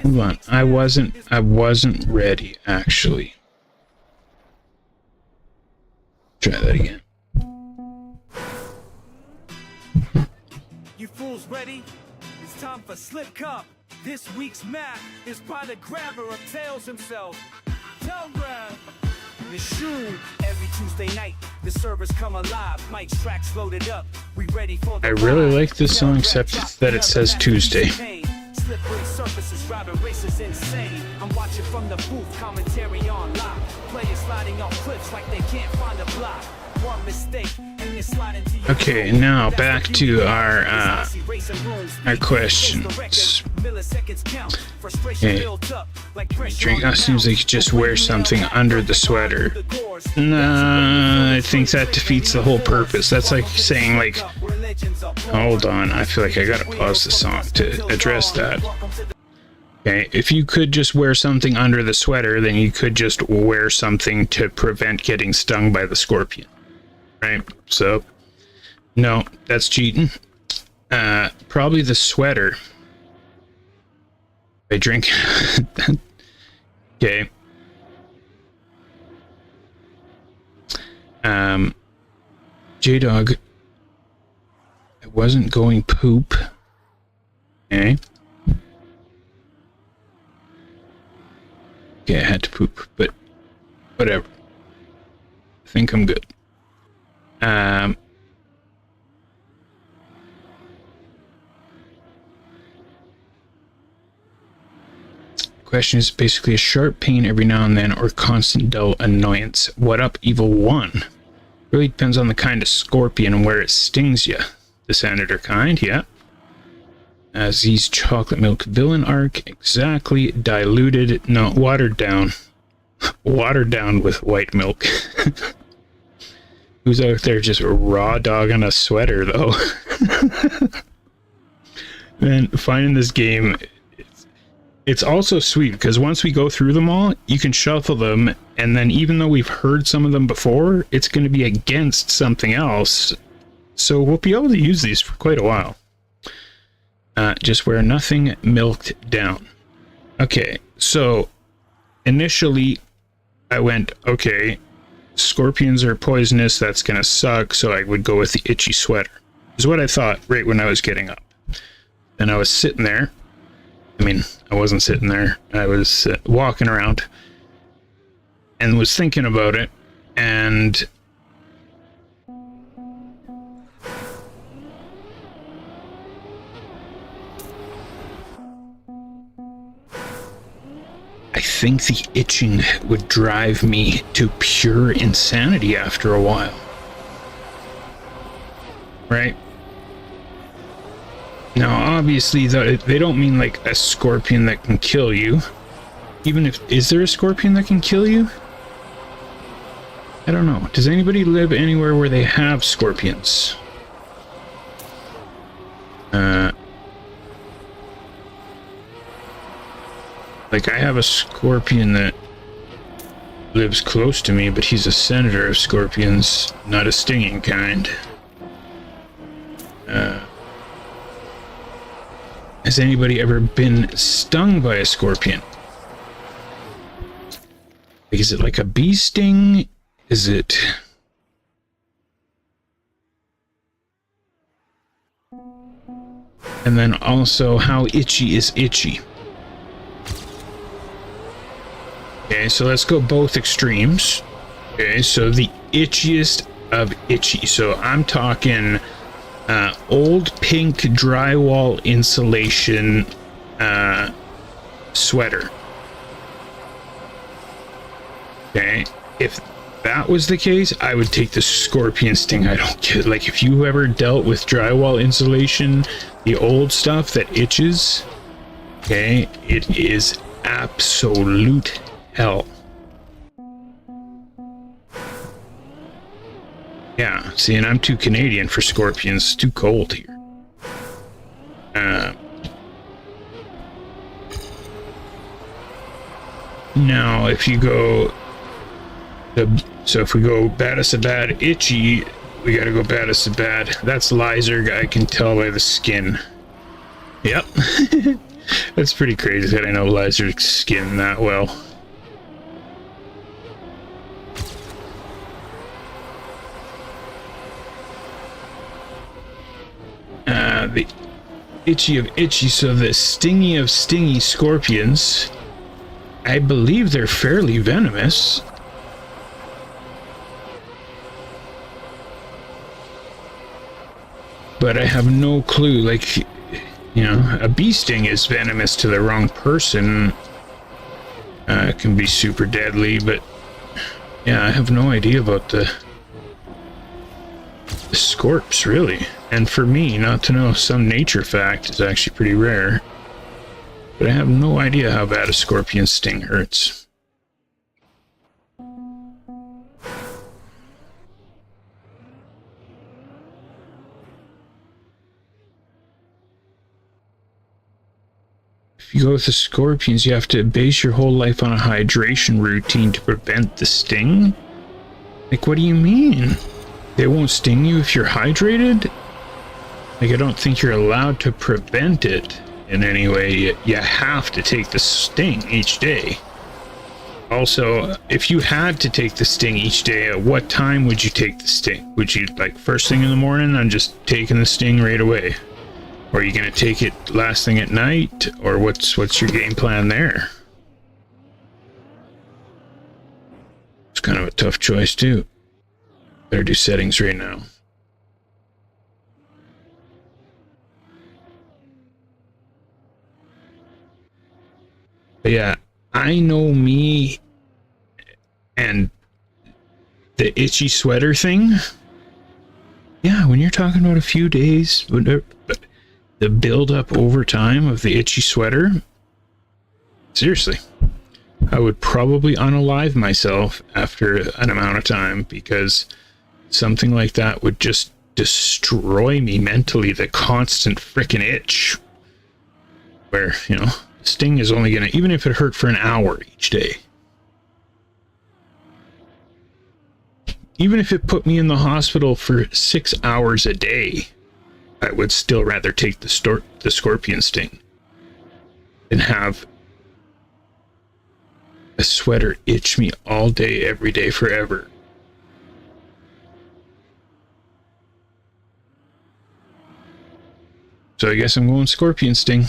Hold on, I wasn't ready, actually. Try that again. You fools ready? It's time for Slip Cup. This week's map is by the grabber of tails himself, Tail Grab. The shoe every Tuesday night. The servers come alive. Mike's tracks loaded up. We ready for the I really like this song, except that it says Tuesday. Slippery surfaces, driving races insane. I'm watching from the booth, commentary on live. Players sliding off cliffs like they can't find a block. One mistake and you're sliding to your Okay, now back to our questions. Okay. Drink. That seems like you just wear something under the sweater. Nah, I think that defeats the whole purpose. That's like saying, like, hold on, I feel like I gotta pause the song to address that. Okay, if you could just wear something under the sweater, then you could just wear something to prevent getting stung by the scorpion. Right? So, no, that's cheating. Probably the sweater. I drink. Okay. J-Dog. I wasn't going poop. Okay. Okay, I had to poop, but whatever. I think I'm good. question is basically a sharp pain every now and then or constant dull annoyance. What up, Evil One? Really depends on the kind of scorpion and where it stings you. The Senator kind, yeah. Z's chocolate milk villain arc, exactly. Diluted, no, watered down. Watered down with white milk. Who's out there just raw dogging a sweater, though? Man, finding this game, it's also sweet, because once we go through them all, you can shuffle them, and then even though we've heard some of them before, it's going to be against something else. So we'll be able to use these for quite a while. Just where nothing milked down. Okay, so initially I went, okay, scorpions are poisonous, that's gonna suck, so I would go with the itchy sweater. Is what I thought right when I was getting up. And I was sitting there. I mean, I wasn't sitting there. I was walking around and was thinking about it, and I think the itching would drive me to pure insanity after a while. Right? Now, obviously, they don't mean like a scorpion that can kill you. Even if... Is there a scorpion that can kill you? I don't know. Does anybody live anywhere where they have scorpions? Like, I have a scorpion that lives close to me, but he's a senator of scorpions, not a stinging kind. Has anybody ever been stung by a scorpion? Like, is it like a bee sting? Is it... And then also, how itchy is itchy? Okay, so let's go both extremes. Okay, so the itchiest of itchy. So I'm talking old pink drywall insulation sweater. Okay, if that was the case, I would take the scorpion sting. I don't get, like, if you ever dealt with drywall insulation, the old stuff that itches, okay, it is absolute hell. Yeah, see, and I'm too Canadian for scorpions. It's too cold here. Now, if you go... So if we go Bad itchy, we gotta go bad. That's Lyserg, I can tell by the skin. Yep. That's pretty crazy that I know Lyserg's skin that well. The itchy of itchy, so the stingy of stingy scorpions, I believe they're fairly venomous. But I have no clue, like, you know, a bee sting is venomous to the wrong person. It can be super deadly, but yeah, I have no idea about the scorps, really. And for me, not to know some nature fact is actually pretty rare. But I have no idea how bad a scorpion sting hurts. If you go with the scorpions, you have to base your whole life on a hydration routine to prevent the sting? Like, what do you mean? They won't sting you if you're hydrated? Like, I don't think you're allowed to prevent it in any way. You have to take the sting each day. Also, if you had to take the sting each day, at what time would you take the sting? Would you, like, first thing in the morning and just taking the sting right away? Or are you going to take it last thing at night? Or what's your game plan there? It's kind of a tough choice, too. Better do settings right now. But yeah, I know me and the itchy sweater thing. Yeah, when you're talking about a few days, the build up over time of the itchy sweater, seriously, I would probably unalive myself after an amount of time, because something like that would just destroy me mentally. The constant frickin' itch, where, you know, sting is only gonna, even if it hurt for an hour each day, even if it put me in the hospital for 6 hours a day, I would still rather take the scorpion sting than have a sweater itch me all day, every day, forever. So I guess I'm going scorpion sting.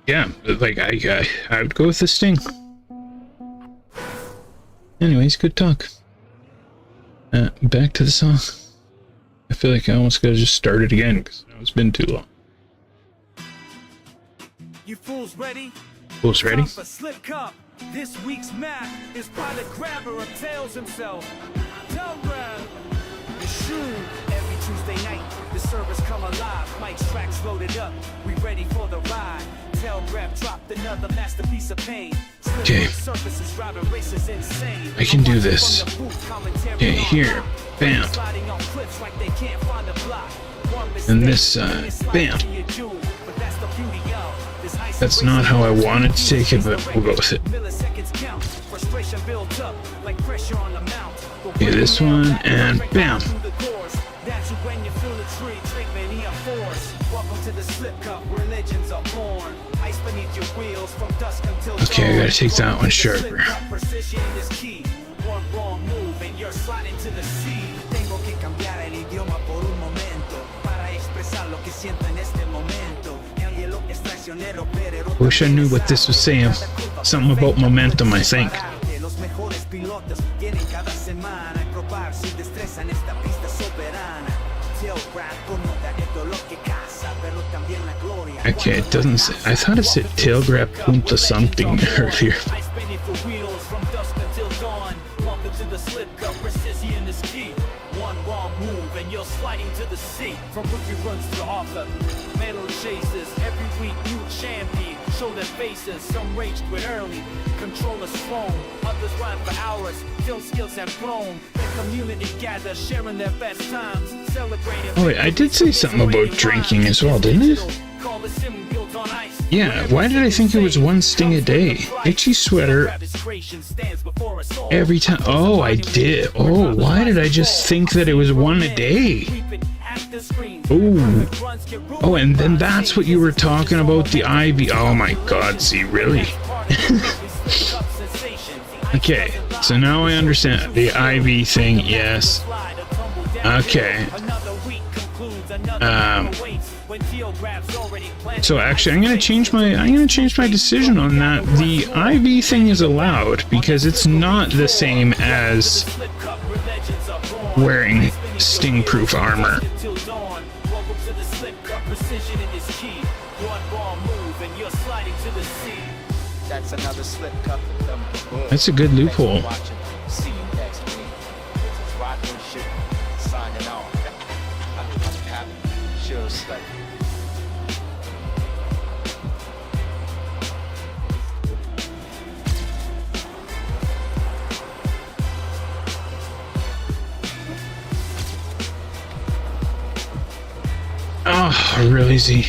Yeah, like I would go with the sting. Anyways, good talk. Back to the song. I feel like I almost gotta just start it again because it's been too long. You fools ready? Fools ready? Time for Slip Cup. This week's map is by the grabber of tails himself. Tail grab. The shoe. Every Tuesday night, the servers come alive. Mike's tracks loaded up. We ready for the ride. Tail grab dropped another masterpiece of pain. Okay. I can do this. Okay, here. Bam. And this side. Bam. That's not how I wanted to take it, but we'll go with it. Okay, this one, and bam. Okay, I gotta take that one sharper. Wish I knew what this was saying. Something about momentum, I think. Okay, it doesn't say. I thought it said tail grab punta something earlier. From rookie runs to author, medal chasers, every week new champion, show their faces, some rage quit early, controllers phone, others rhyme for hours, film skills have grown, the community gather, sharing their best times, celebrating. Oh wait, I did say something about drinking as well, didn't it? Yeah, why did I think it was one sting a day? Itchy sweater every time. Oh, I did. Oh, why did I just think that it was one a day? Oh, and then that's what you were talking about, the IV. Oh my god, see, really? Okay, so now I understand. The IV thing, yes. Okay. So actually, I'm gonna change my decision on that. The IV thing is allowed because it's not the same as wearing sting-proof armor. That's a good loophole. Oh, real easy.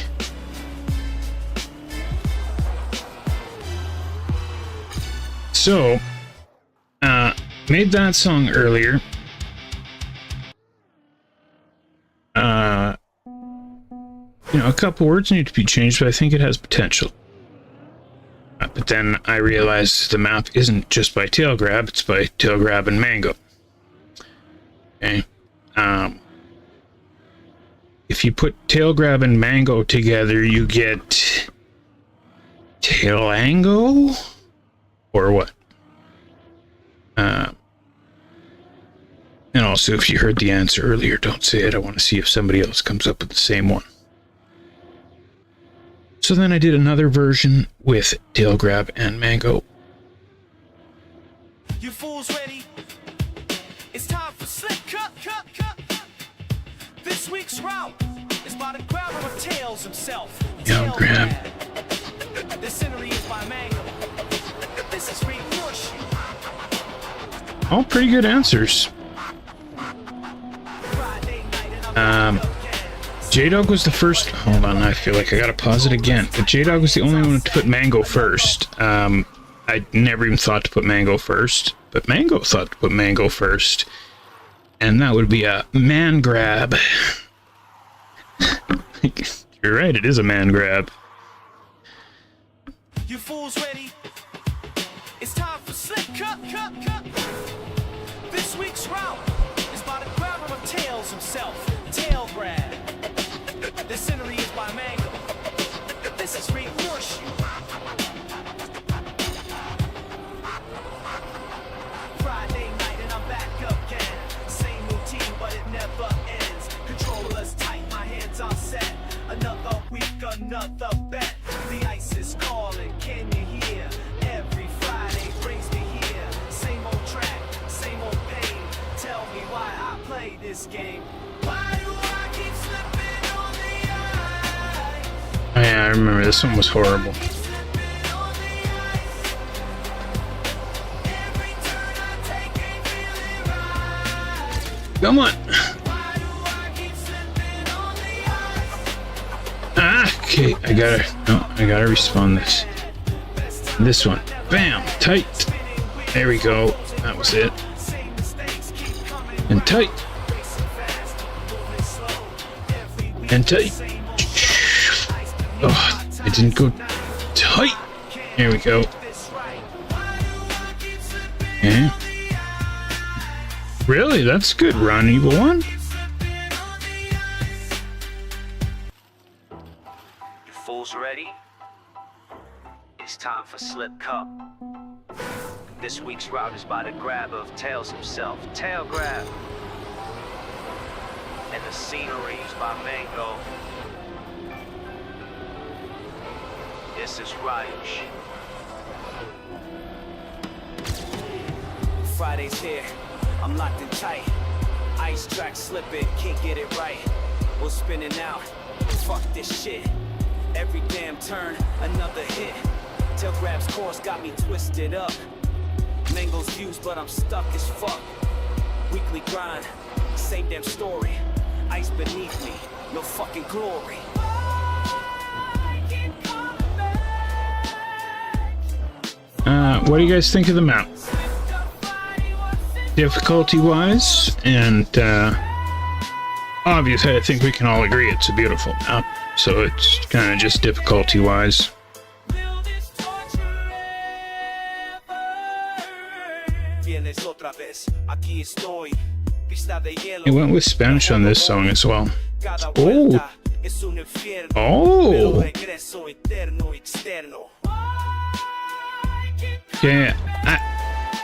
So, made that song earlier. You know, a couple words need to be changed, but I think it has potential. But then I realized the map isn't just by tail grab, it's by tail grab and mango. Okay. If you put tail grab and mango together, you get tail-ango? Or what? You know, also, if you heard the answer earlier, don't say it. I want to see if somebody else comes up with the same one. So then I did another version with tail grab and mango. You fools ready? It's time for slip cut. This week's route is by the grabber of tails himself. Tail grab. The scenery is by mango. This is free push. All pretty good answers. J-Dog was the first. Hold on, I feel like I gotta pause it again. But J-Dog was the only one to put mango first. I never even thought to put mango first, but Mango thought to put mango first. And that would be a man grab. You're right, it is a man grab. You fools ready? It's time for slip cut. This week's route is by the grabber of tails himself. Tail grab. The scenery is by mango. This is free push. Friday night and I'm back again. Same routine, but it never ends. Controllers tight, my hands are set. Another week, another bet. The ice is calling, can you hear? Every Friday brings me here. Same old track, same old pain. Tell me why I play this game. Why do I keep slipping on the ice? Oh, yeah, I remember this one was horrible. Keep slipping on the ice. Every turn I take ain't feeling right. Come on. Why do I keep slipping on the ice? Ah, okay, I gotta respawn this. This one. Bam! Tight! There we go. That was it. And tight. And tight. Oh, it didn't go tight. There we go. Okay. Really? That's good. Run, Evil One. You fools ready? It's time for Slip Cup. This week's route is by the grab of Tails himself. Tail grab. And the scenery is by Mango. This is Ryush. Friday's here. I'm locked in tight. Ice track slipping, can't get it right. We're spinning out. Fuck this shit. Every damn turn, another hit. Tail grab's course got me twisted up. Mango's views, but I'm stuck as fuck. Weekly grind, same damn story. Ice beneath me, no fucking glory. What do you guys think of the map? Difficulty-wise, and obviously I think we can all agree it's a beautiful map, so it's kind of just difficulty-wise. It went with Spanish on this song as well. Oh! Oh! Yeah,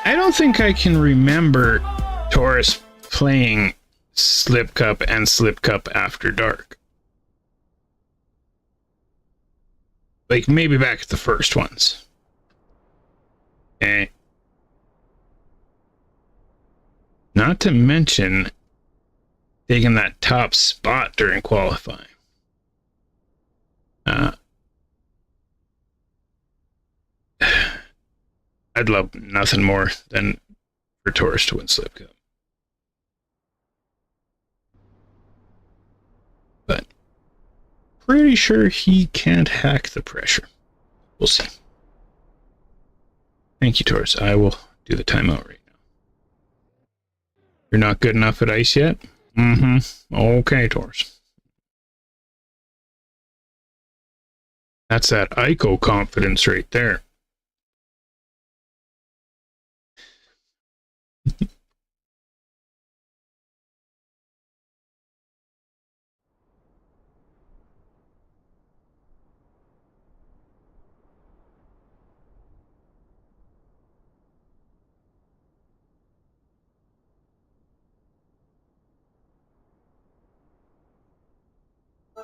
I don't think I can remember Taurus playing Slip Cup and Slip Cup After Dark. Like, maybe back at the first ones. Okay. Not to mention taking that top spot during qualifying. I'd love nothing more than for Taurus to win Slip Cup. But pretty sure he can't hack the pressure. We'll see. Thank you, Taurus. I will do the timeout right now. You're not good enough at ice yet? Mm-hmm. Okay, Taurus. That's that Ico confidence right there.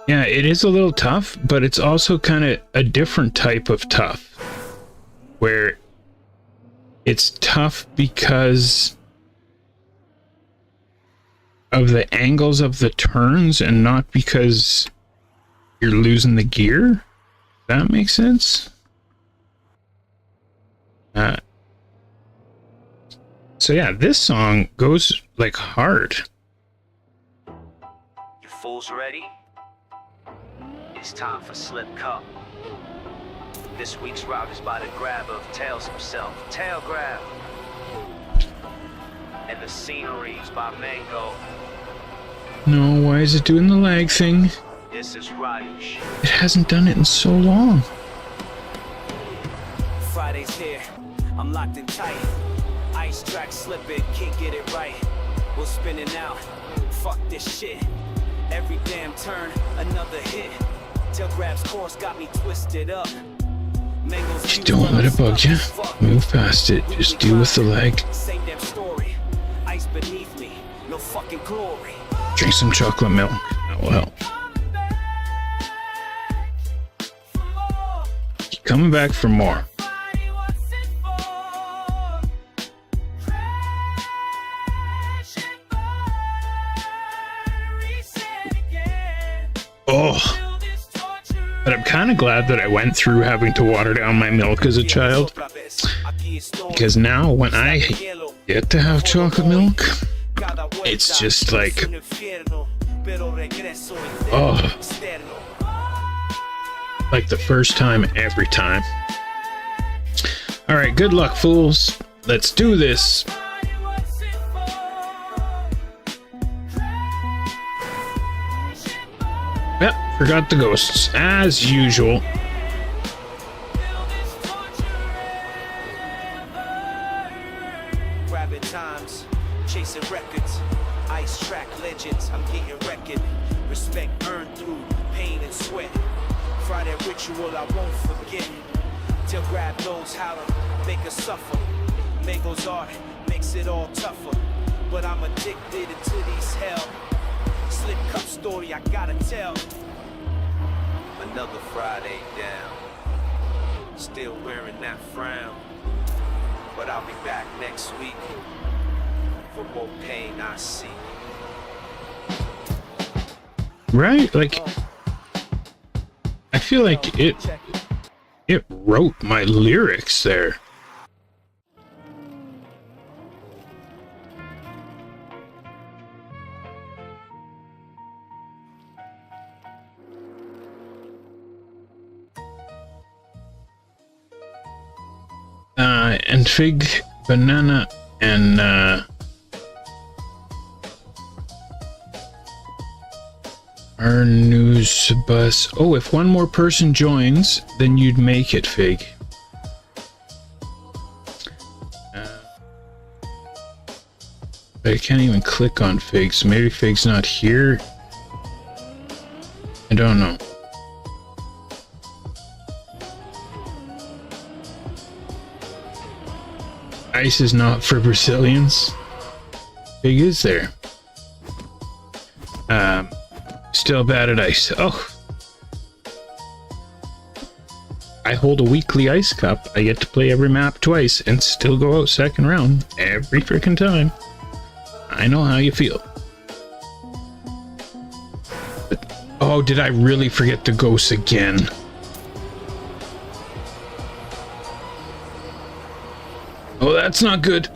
Yeah, it is a little tough, but it's also kind of a different type of tough, where it's tough because of the angles of the turns and not because you're losing the gear. That makes sense. So yeah, this song goes like hard. You fools ready? It's time for Slip Cup. This week's route is by the grab of Tails himself, Tail Grab. And the scenery is by Mango. No, why is it doing the lag thing? This is Radish. It hasn't done it in so long. Friday's here, I'm locked in tight. Ice track slipping, can't get it right. We'll spin it out, fuck this shit. Every damn turn, another hit. Tail Grab's course got me twisted up. Just don't let it bug you. Move past it. Just deal with the lag. Same damn story. Ice beneath me, no fucking glory. Drink some chocolate milk. That will help. Keep coming back for more. Oh. But I'm kind of glad that I went through having to water down my milk as a child. Because now when I get to have chocolate milk, it's just like, oh, like the first time every time. All right, good luck, fools. Let's do this. Yep, forgot the ghosts, as usual. Grabbing times, chasing records, ice track legends, I'm getting wrecked. Respect earned through pain and sweat. Friday ritual I won't forget. Till Grab knows how to make us suffer. Mango's art makes it all tougher. But I'm addicted to these hell. Slip Cup story I gotta tell. Another Friday down. Still wearing that frown. But I'll be back next week for more pain I see. Right? Like, I feel like it wrote my lyrics there. And fig, banana, and our news bus. Oh, if one more person joins, then you'd make it, Fig. But I can't even click on Fig, so maybe Fig's not here. I don't know. Ice is not for Brazilians. Fig is there. Still bad at ice. Oh. I hold a weekly ice cup. I get to play every map twice and still go out second round every freaking time. I know how you feel. But, oh, did I really forget the ghosts again? Oh, that's not good.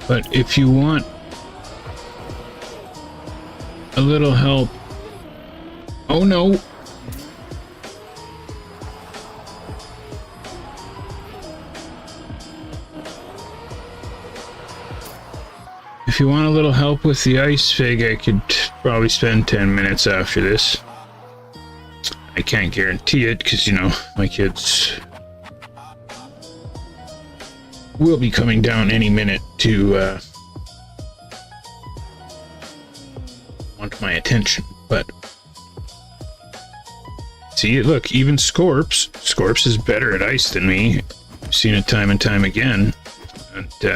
But if you want a little help... Oh no! If you want a little help with the ice, Fig, I could probably spend 10 minutes after this. I can't guarantee it, because, you know, my kids will be coming down any minute to want my attention, but see, look, even Scorps is better at ice than me. I've seen it time and time again, and you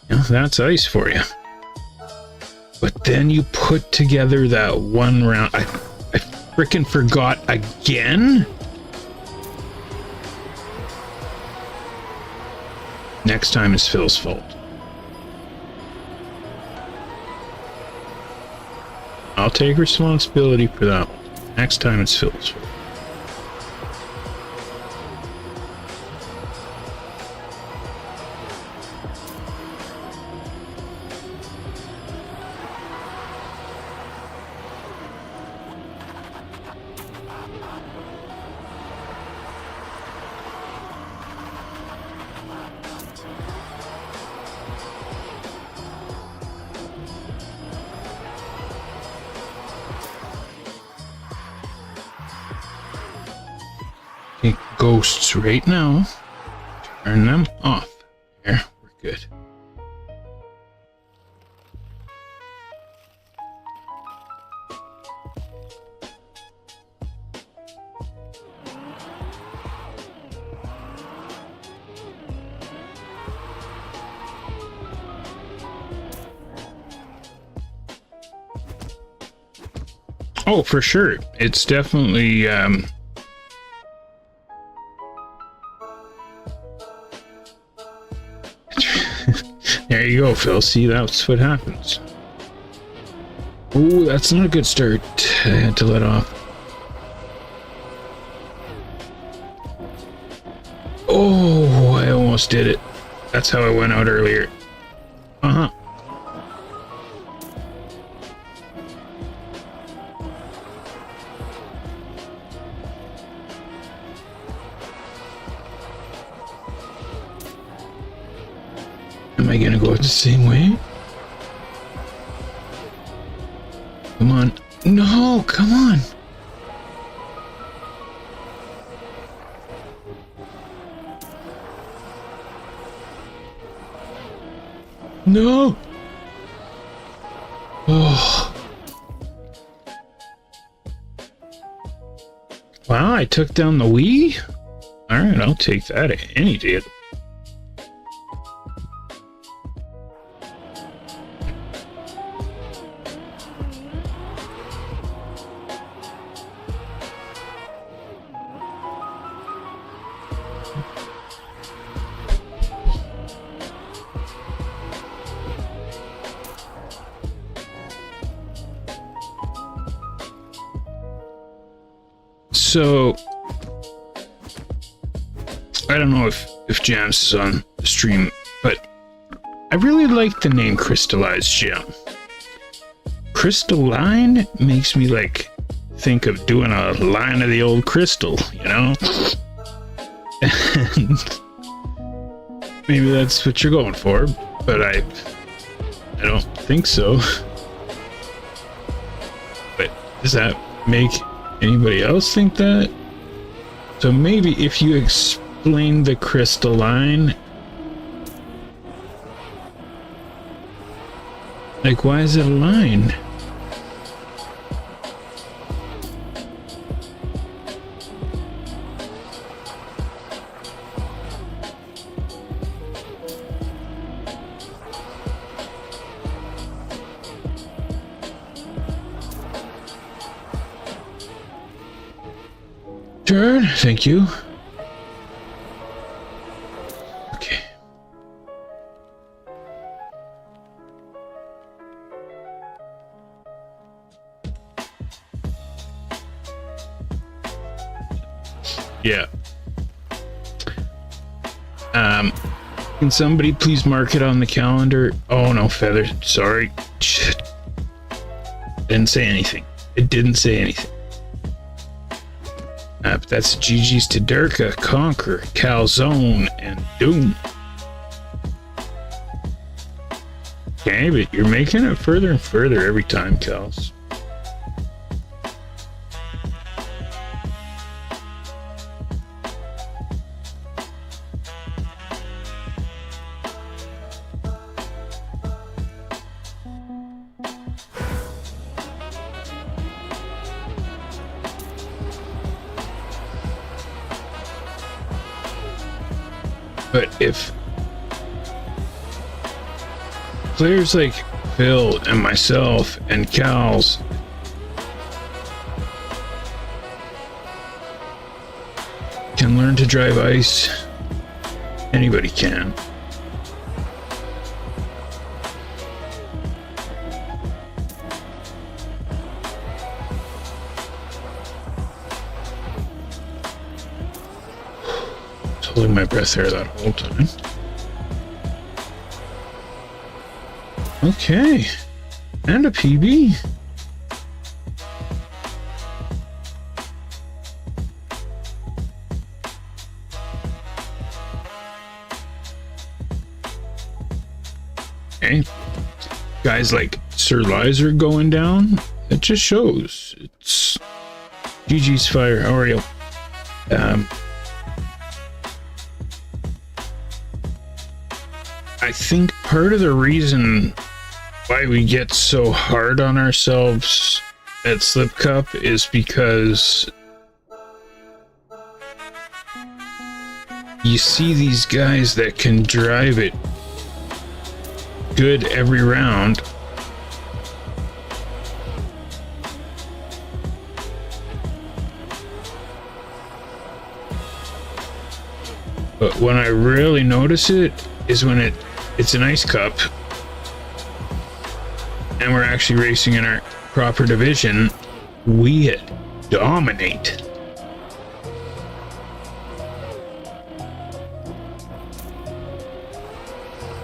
know, that's ice for you. But then you put together that one round. I frickin' forgot again. Next time is Phil's fault. I'll take responsibility for that one. Next time it's Phil's fault. Take ghosts right now. Turn them off. There, we're good. Oh, for sure. It's definitely there you go, Phil. See, that's what happens. Oh, that's not a good start. I had to let off. Oh, I almost did it. That's how I went out earlier. Uh-huh. Am I gonna go the same way? Come on. No, come on. No. Oh. Wow, I took down the Wii? Alright, I'll take that any day. So, I don't know if Jams is on the stream, but I really like the name Crystallized Gem. Crystalline makes me like think of doing a line of the old crystal, you know? And maybe that's what you're going for, but I don't think so. But does that make anybody else think that? So maybe if you explain the crystalline, like, why is it a line? Turn, thank you. Okay. Yeah. Can somebody please mark it on the calendar? Oh no, Feather, sorry. Shit. Didn't say anything. It didn't say anything. But that's GG's to Durka, Conquer, Calzone, and Doom. Okay, but you're making it further and further every time, Cals. But if players like Phil and myself and CREWZ can learn to drive ice, anybody can. Holding my breath there that whole time. Okay, and a PB. Okay, guys like Sir Lizer going down. It just shows. It's GG's fire. How are you? I think part of the reason why we get so hard on ourselves at Slip Cup is because you see these guys that can drive it good every round, but when I really notice it is when it's an ice cup and we're actually racing in our proper division. We dominate.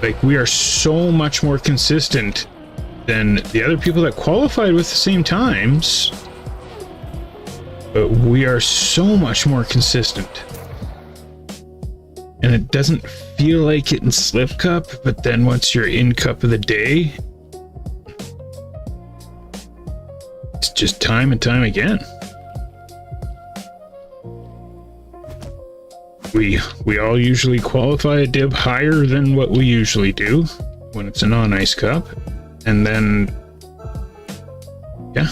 Like, we are so much more consistent than the other people that qualified with the same times, but we are so much more consistent. And it doesn't feel like it in Slip Cup, but then once you're in Cup of the Day, it's just time and time again. We all usually qualify a dib higher than what we usually do when it's a non-ice cup. And then, yeah.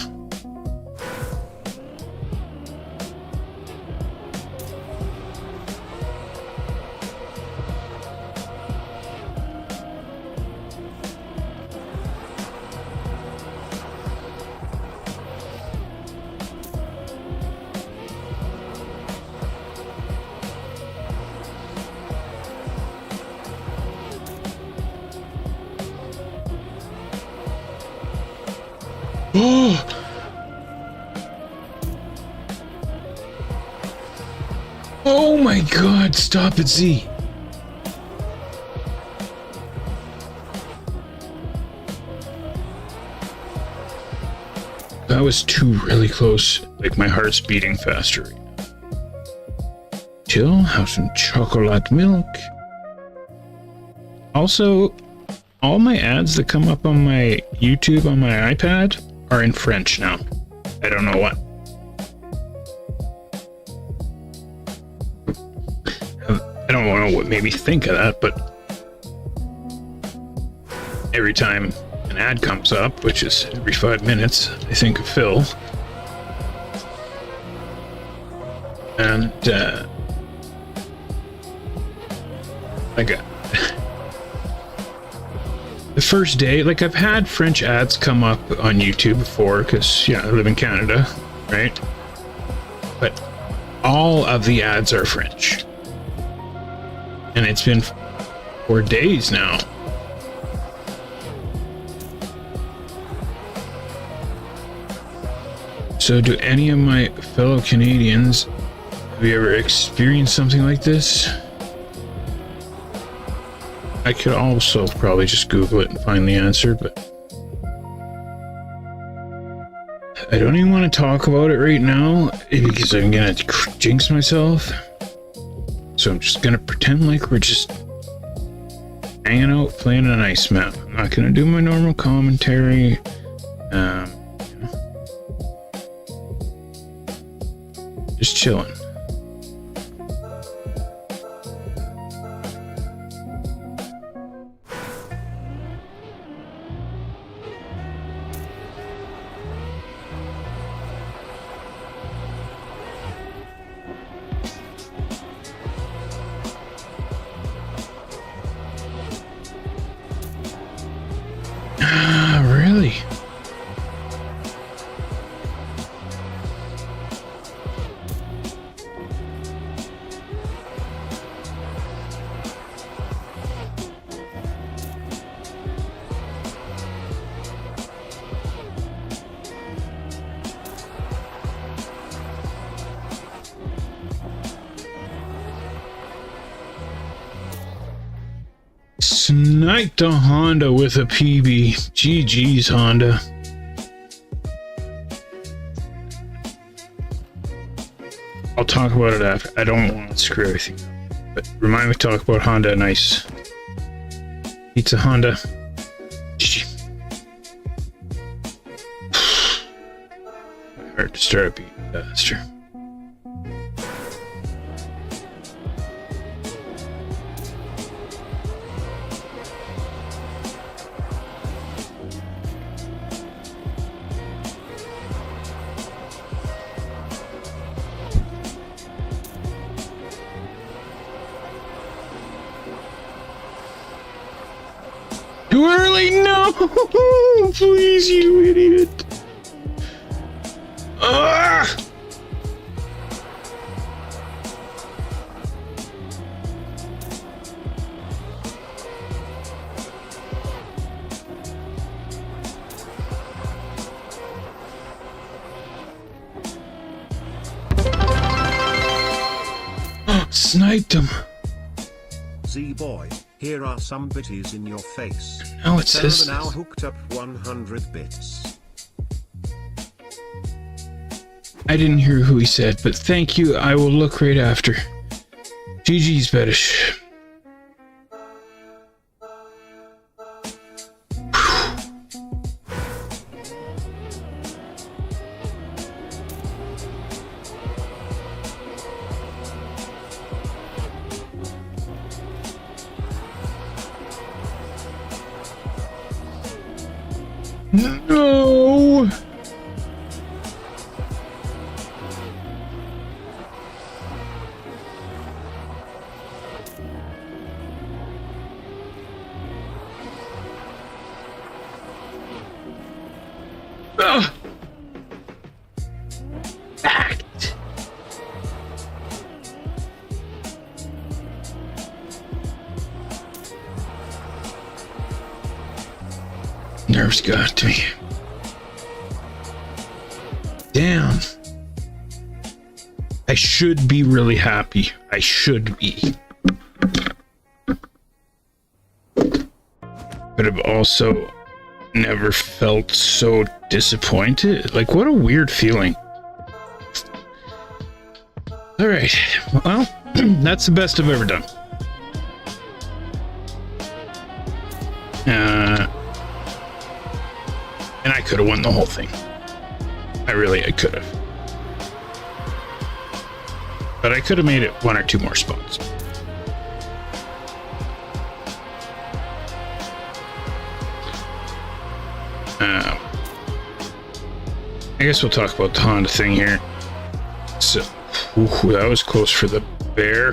Oh my god, stop it, Z. That was two really close. Like, my heart's beating faster right now. Chill, have some chocolate milk. Also, all my ads that come up on my YouTube on my iPad are in French now. I don't know what. I don't know what made me think of that, but every time an ad comes up, which is every 5 minutes, I think of Phil. And the first day, like, I've had French ads come up on YouTube before, because, yeah, I live in Canada, right? But all of the ads are French. And it's been 4 days now. So do any of my fellow Canadians, have you ever experienced something like this? I could also probably just Google it and find the answer, but I don't even want to talk about it right now because I'm gonna jinx myself. So I'm just gonna pretend like we're just hanging out playing an ice map. I'm not gonna do my normal commentary. Just chilling. sniped a Honda with a PB. GG's, Honda. I'll talk about it after. I don't want to screw everything up. But remind me to talk about Honda Nice. Pizza Honda. GG. Hard to start up even faster. Too early? No! Please, you idiot. Ah! Sniped him. Z-boy, here are some bitties in your face. No, it says now hooked up 100 bits. I didn't hear who he said, but thank you. I will look right after. GG's, Fetish. No! Ugh. Act. Nerves got to me. Damn. I should be really happy. I should be. But I've also never felt so disappointed. Like, what a weird feeling. Alright. Well, that's the best I've ever done. And I could have won the whole thing. I could have. But I could have made it one or two more spots. I guess we'll talk about the Honda thing here. So, that was close for the bear.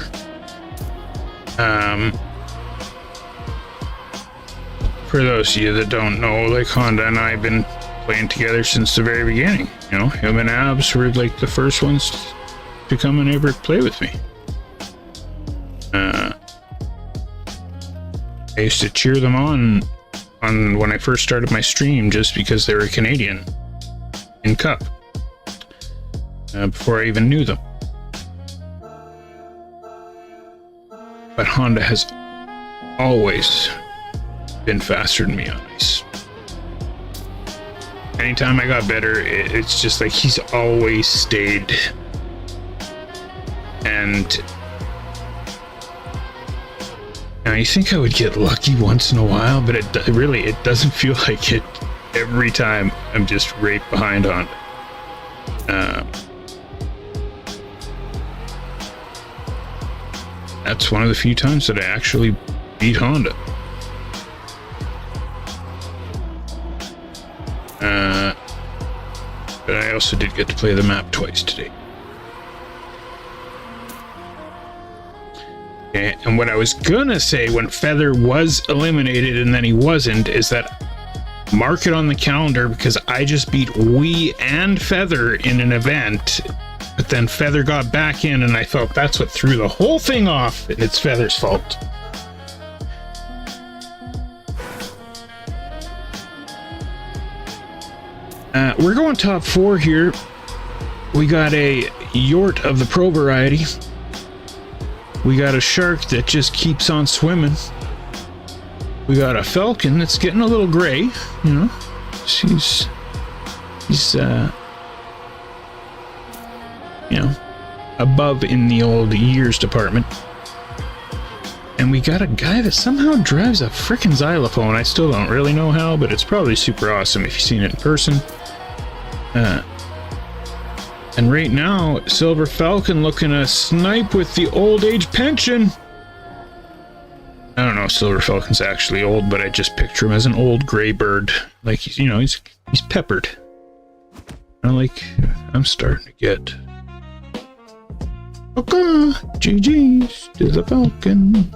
For those of you that don't know, like, Honda and I have been playing together since the very beginning. You know, him and Abs were like the first ones to come and ever play with me. I used to cheer them on when I first started my stream just because they were Canadian in Cup. Before I even knew them. But Honda has always been faster than me on ice. Anytime I got better, it's just like he's always stayed. And now you think I would get lucky once in a while, but it doesn't feel like it every time. I'm just right behind on it. That's one of the few times that I actually beat Honda. But I also did get to play the map twice today. Okay, and what I was gonna say when Feather was eliminated and then he wasn't is that mark it on the calendar because I just beat Wee and Feather in an event, but then Feather got back in and I thought that's what threw the whole thing off, and it's Feather's fault. We're going top 4 here. We got a Yort of the Pro variety. We got a shark that just keeps on swimming. We got a Falcon that's getting a little gray, you know. He's you know, above in the old years department. And we got a guy that somehow drives a frickin' xylophone. I still don't really know how, but it's probably super awesome if you've seen it in person. And right now, Silver Falcon looking to snipe with the old age pension. I don't know if Silver Falcon's actually old, but I just picture him as an old gray bird. Like, he's, you know, he's peppered. I'm starting to get... Okay, GG's to the Falcon.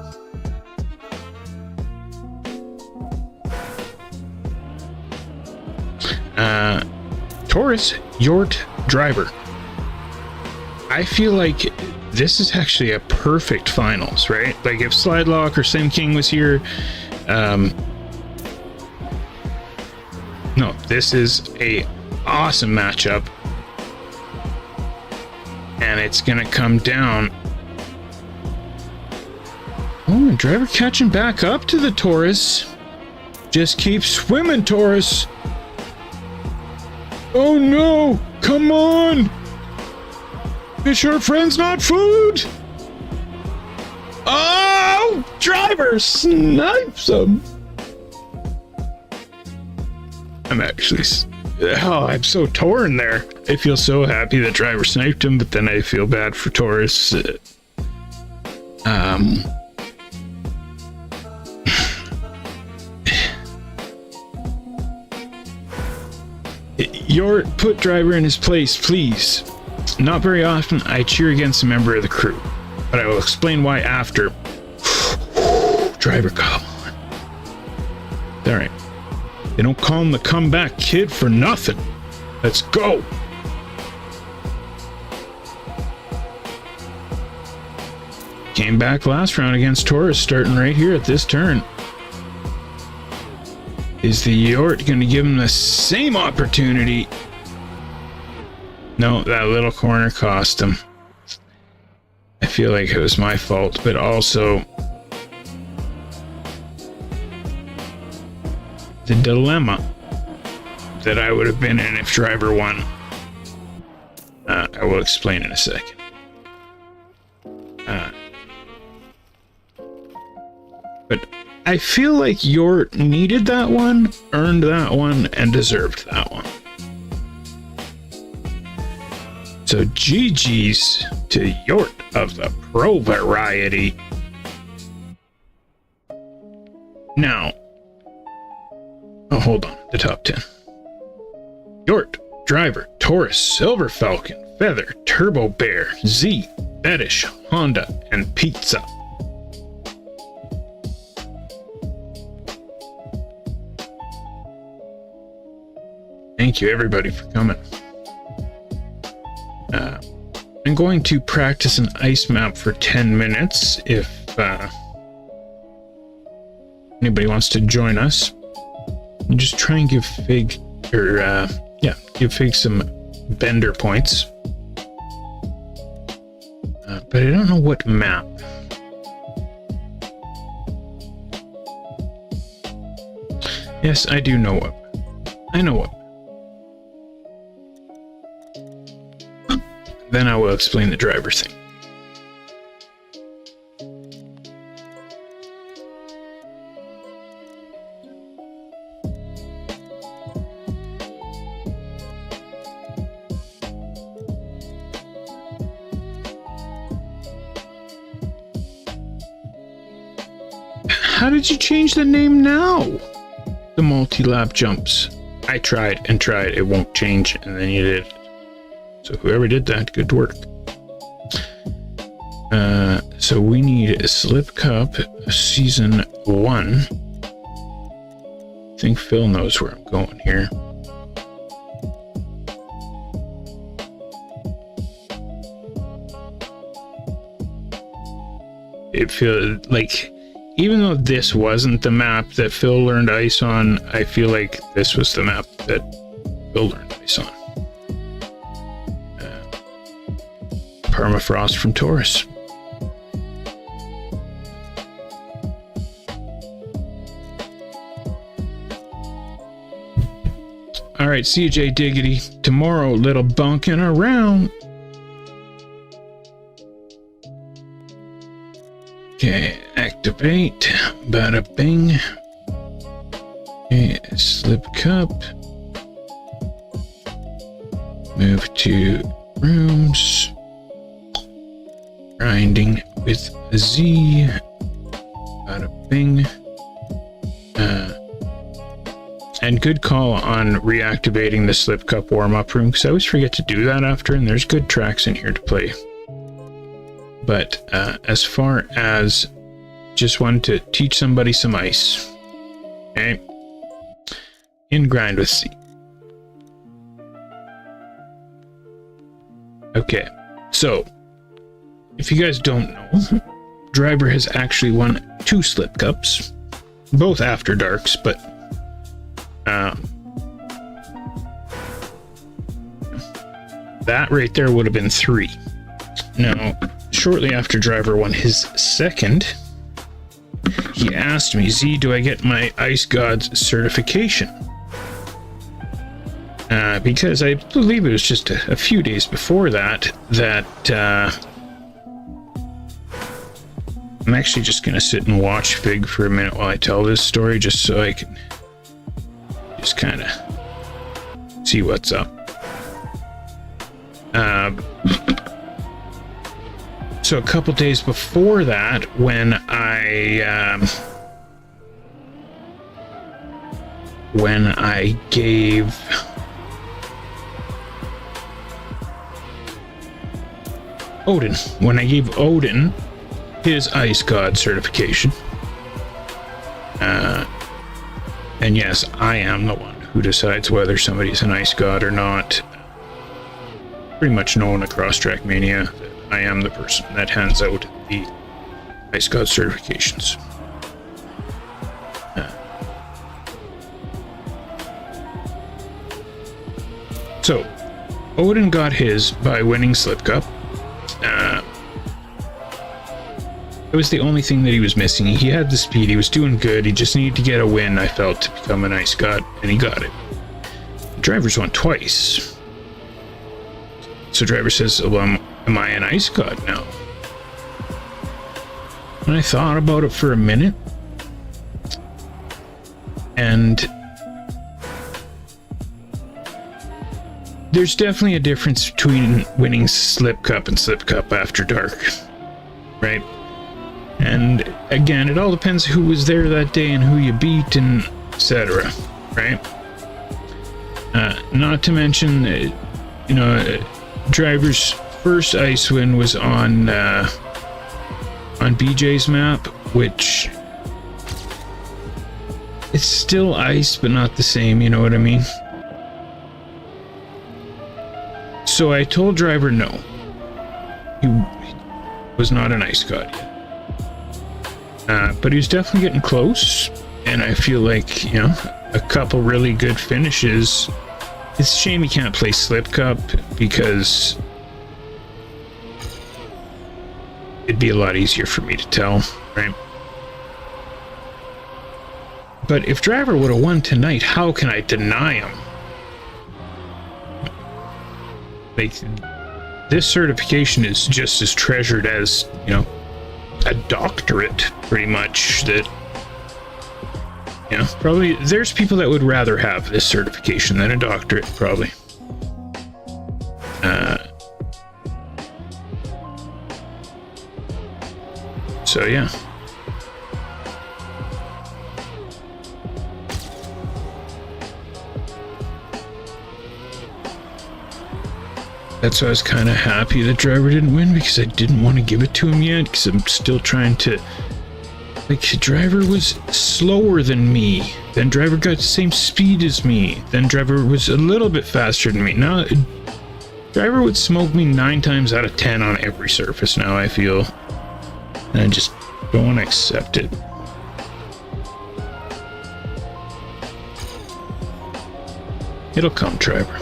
Taurus, Yort, driver. I feel like this is actually a perfect finals, right? Like if Slidelock or Sim King was here, no, this is a awesome matchup, and it's gonna come down. Oh, and driver catching back up to the Taurus. Just keep swimming, Taurus. Oh no! Come on! Fish are friends, not food! Oh! Driver snipes him! I'm so torn there. I feel so happy that driver sniped him, but then I feel bad for Taurus. Yort, put driver in his place, please. Not very often I cheer against a member of the crew, but I will explain why after. Driver, come on. Alright. They don't call him the comeback kid for nothing. Let's go. Came back last round against Taurus, starting right here at this turn. Is the Yort going to give him the same opportunity? No, that little corner cost him. I feel like it was my fault, but also the dilemma that I would have been in if driver won. I will explain in a second. But I feel like Yort needed that one, earned that one, and deserved that one. So GG's to Yort of the Pro variety. Now, oh, hold on, the top 10. Yort, driver, Taurus, Silver Falcon, Feather, Turbo Bear, Z, Fetish, Honda, and Pizza. Thank you everybody for coming. I'm going to practice an ice map for 10 minutes if anybody wants to join us. And just try and give Fig, give Fig some bender points. But I don't know what map. Yes, I do know what. I know what. Then I will explain the driver thing. How did you change the name now? The multi-lap jumps. I tried and tried. It won't change, and then you did. So whoever did that, good work. So we need a Slip Cup Season 1. I think Phil knows where I'm going here. It feels like, even though this wasn't the map that Phil learned ice on, I feel like this was the map that Phil learned ice on. Permafrost from Taurus. right, see you, J Diggity. Tomorrow, little bunking around. Okay, activate. Bada bing. Okay, slip cup. Move to rooms. Grinding with a Z. Bada bing. And good call on reactivating the slip cup warm-up room, because I always forget to do that after, and there's good tracks in here to play. But as far as just wanted to teach somebody some ice. Okay. In grind with C. Okay, so if you guys don't know, Driver has actually won 2 slip cups, both after darks, but that right there would have been 3. Now, shortly after Driver won his second, he asked me, Z, do I get my Ice Gods certification? Because I believe it was just a few days before that I'm actually just going to sit and watch Fig for a minute while I tell this story, just so I can just kind of see what's up. So a couple days before that, when I gave Odin his Ice God certification, and yes, I am the one who decides whether somebody's an Ice God or not. Pretty much known across Trackmania that I am the person that hands out the Ice God certifications. So, Odin got his by winning Slip Cup. It was the only thing that he was missing. He had the speed, he was doing good, he just needed to get a win, I felt, to become an Ice God, and he got it. Driver's won twice. So Driver says, well, am I an Ice God now? And I thought about it for a minute, and there's definitely a difference between winning Slip Cup and Slip Cup after dark, right? And again, it all depends who was there that day and who you beat and etc., right? Not to mention, Driver's first ice win was on BJ's map, which it's still ice, but not the same, you know what I mean? So I told Driver no. He was not an Ice God yet. But he was definitely getting close, and I feel like, a couple really good finishes. It's a shame he can't play Slip Cup, because it'd be a lot easier for me to tell, right? But if Driver would have won tonight, how can I deny him? Like, this certification is just as treasured as, a doctorate, pretty much. That, probably there's people that would rather have this certification than a doctorate, probably. So yeah. That's why I was kind of happy that Driver didn't win, because I didn't want to give it to him yet, because I'm still trying to... Like, Driver was slower than me. Then Driver got the same speed as me. Then Driver was a little bit faster than me. Now, Driver would smoke me 9 times out of 10 on every surface now, I feel. And I just don't want to accept it. It'll come, Driver.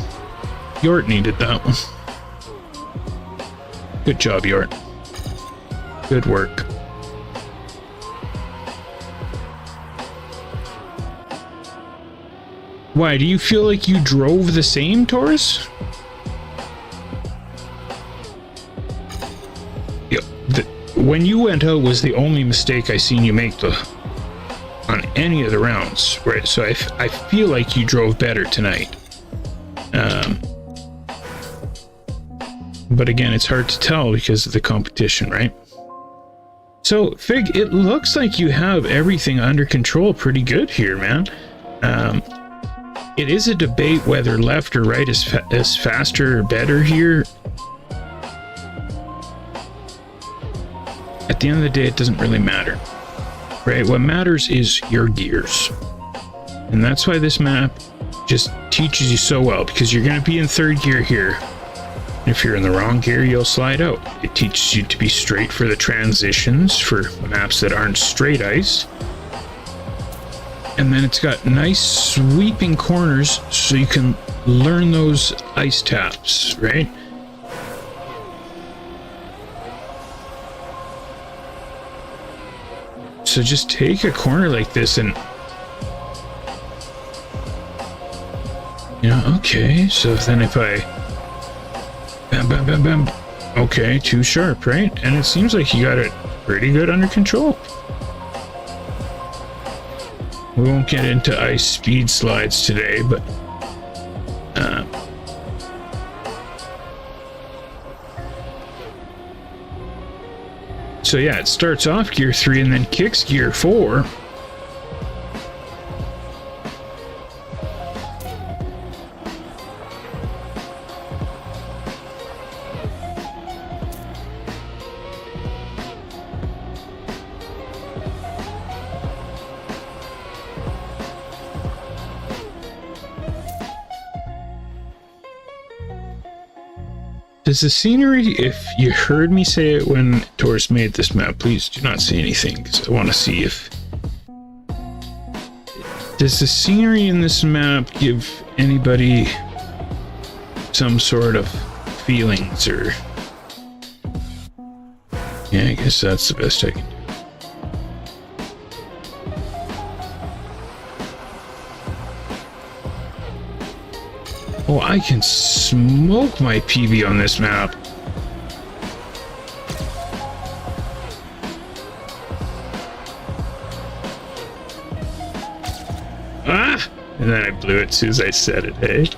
Yort needed that one. Good job, Yort. Good work. Why, do you feel like you drove the same, Taurus? Yeah, when you went out was the only mistake I seen you make on any of the rounds, right? So I feel like you drove better tonight. But again, it's hard to tell because of the competition, right? So, Fig, it looks like you have everything under control pretty good here, man. It is a debate whether left or right is faster or better here. At the end of the day, it doesn't really matter, right? What matters is your gears. And that's why this map just teaches you so well, because you're going to be in third gear here. If you're in the wrong gear, you'll slide out. It teaches you to be straight for the transitions for maps that aren't straight ice. And then it's got nice sweeping corners so you can learn those ice taps, right? So just take a corner like this and... Yeah, okay, so then if I... Bam, bam, bam, bam. Okay, too sharp, right? And it seems like you got it pretty good under control. We won't get into ice speed slides today, but so yeah, it starts off gear 3 and then kicks gear 4. Does the scenery, if you heard me say it when Taurus made this map, please do not say anything, because I want to see if... Does the scenery in this map give anybody some sort of feelings, or... Yeah, I guess that's the best I can do. Oh, I can smoke my PB on this map. Ah! And then I blew it as soon as I said it, hey?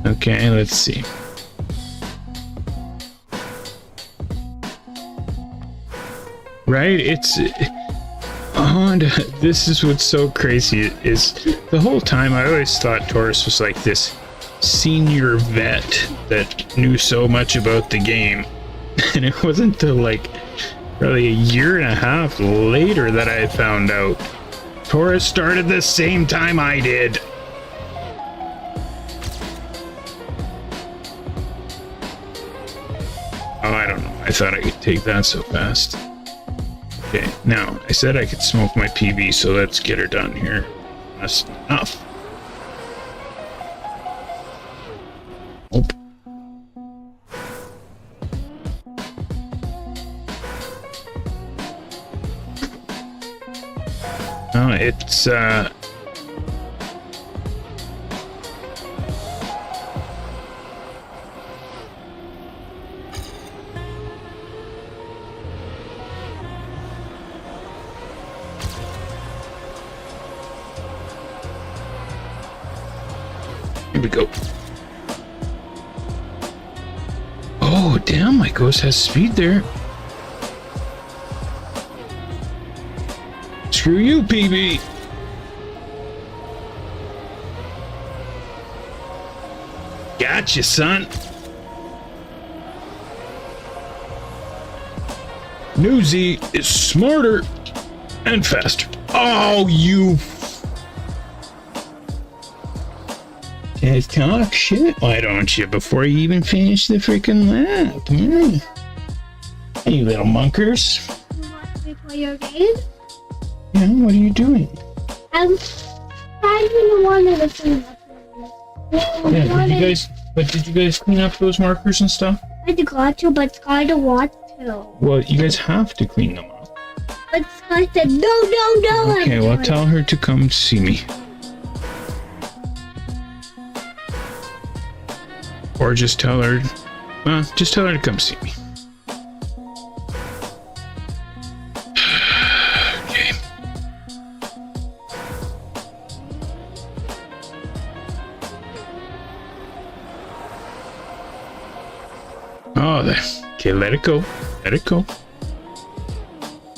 Okay, let's see. Right? It's Honda. This is what's so crazy is the whole time I always thought Taurus was like this senior vet that knew so much about the game. And it wasn't until like probably a year and a half later that I found out Taurus started the same time I did. Oh, I don't know. I thought I could take that so fast. Okay, now, I said I could smoke my PB, so let's get her done here. That's enough. Oh. Oh, it's, Here we go. Oh, damn, my ghost has speed there. Screw you, PB. Gotcha, son. Newsy is smarter and faster. Oh, you... Can't talk shit, why don't you, before you even finish the freaking lap? Yeah. Hey, you little monkers. You want me to play your game? man? What are you doing? I'm finding one of the things. Yeah, did you guys clean up those markers and stuff? I got to, but Sky don't want to. Well, you guys have to clean them up. But Sky said, no. Okay, well, tell her to come see me. Or just tell her to come see me. Okay. Oh, okay, let it go. Let it go.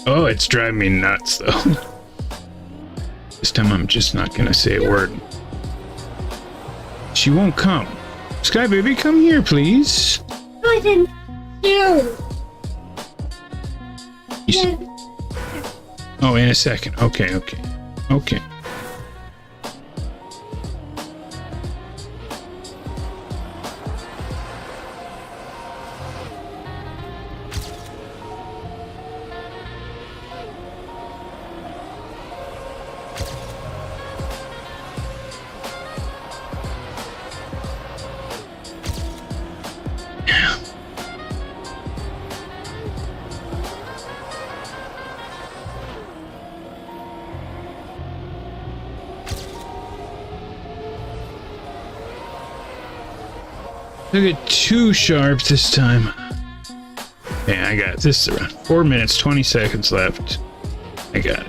Oh, it's driving me nuts, though. This time I'm just not gonna say a word. She won't come. Sky Baby, come here, please. I didn't do. Oh, in a second. Okay. Look at 2 sharp this time. Okay, I got it. This is around 4 minutes, 20 seconds left. I got it.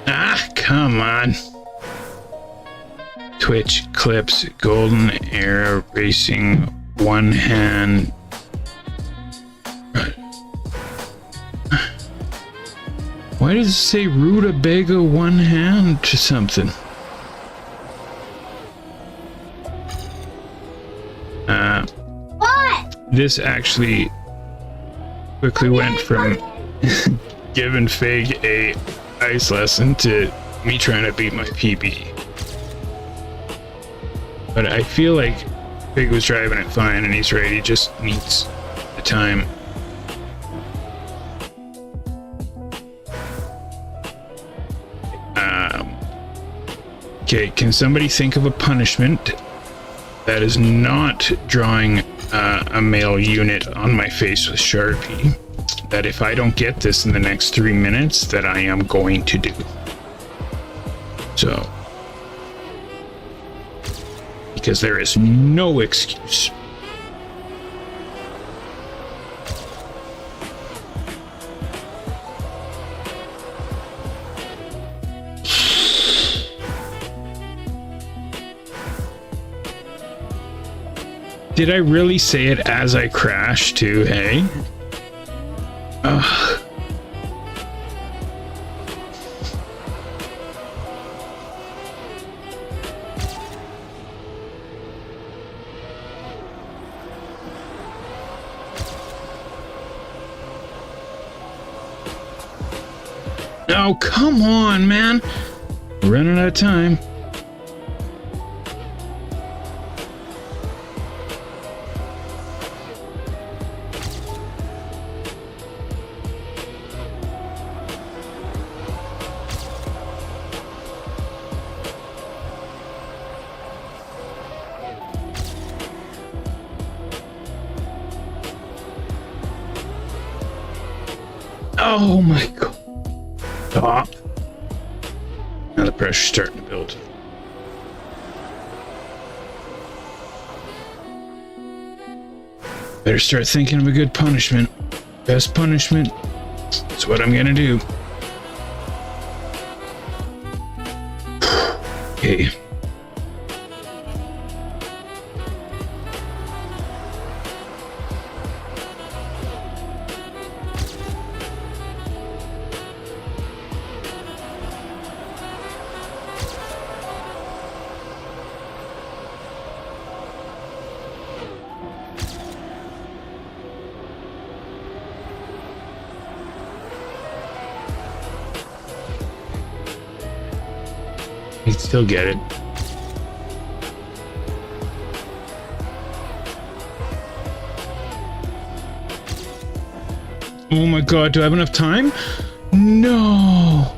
Ah, come on. Twitch clips, golden era racing, one hand. Why does it say rutabaga one hand to something? What? This actually quickly went from giving Fig a ice lesson to me trying to beat my PB. But I feel like Fig was driving it fine and he's right. He just needs the time. Okay, can somebody think of a punishment that is not drawing a male unit on my face with Sharpie? That if I don't get this in the next 3 minutes, that I am going to do. So, because there is no excuse. Did I really say it as I crashed too, hey? Ugh. Oh, come on, man. We're running out of time. Oh my god. Stop. Now the pressure's starting to build. Better start thinking of a good punishment. Best punishment. That's what I'm gonna do. Okay. You can still get it. Oh my god, do I have enough time? No!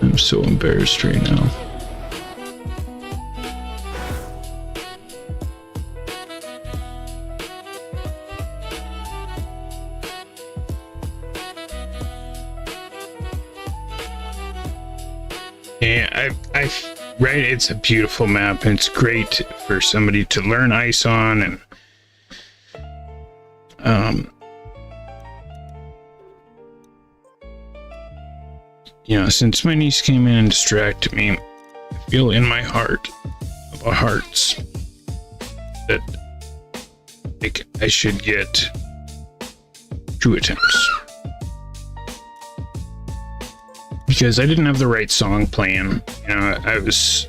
I'm so embarrassed right now. Yeah, right, it's a beautiful map and it's great for somebody to learn ice on, and you know, since my niece came in and distracted me, I feel in my heart of our hearts that like I should get 2 attempts. Because I didn't have the right song playing. You know, I was...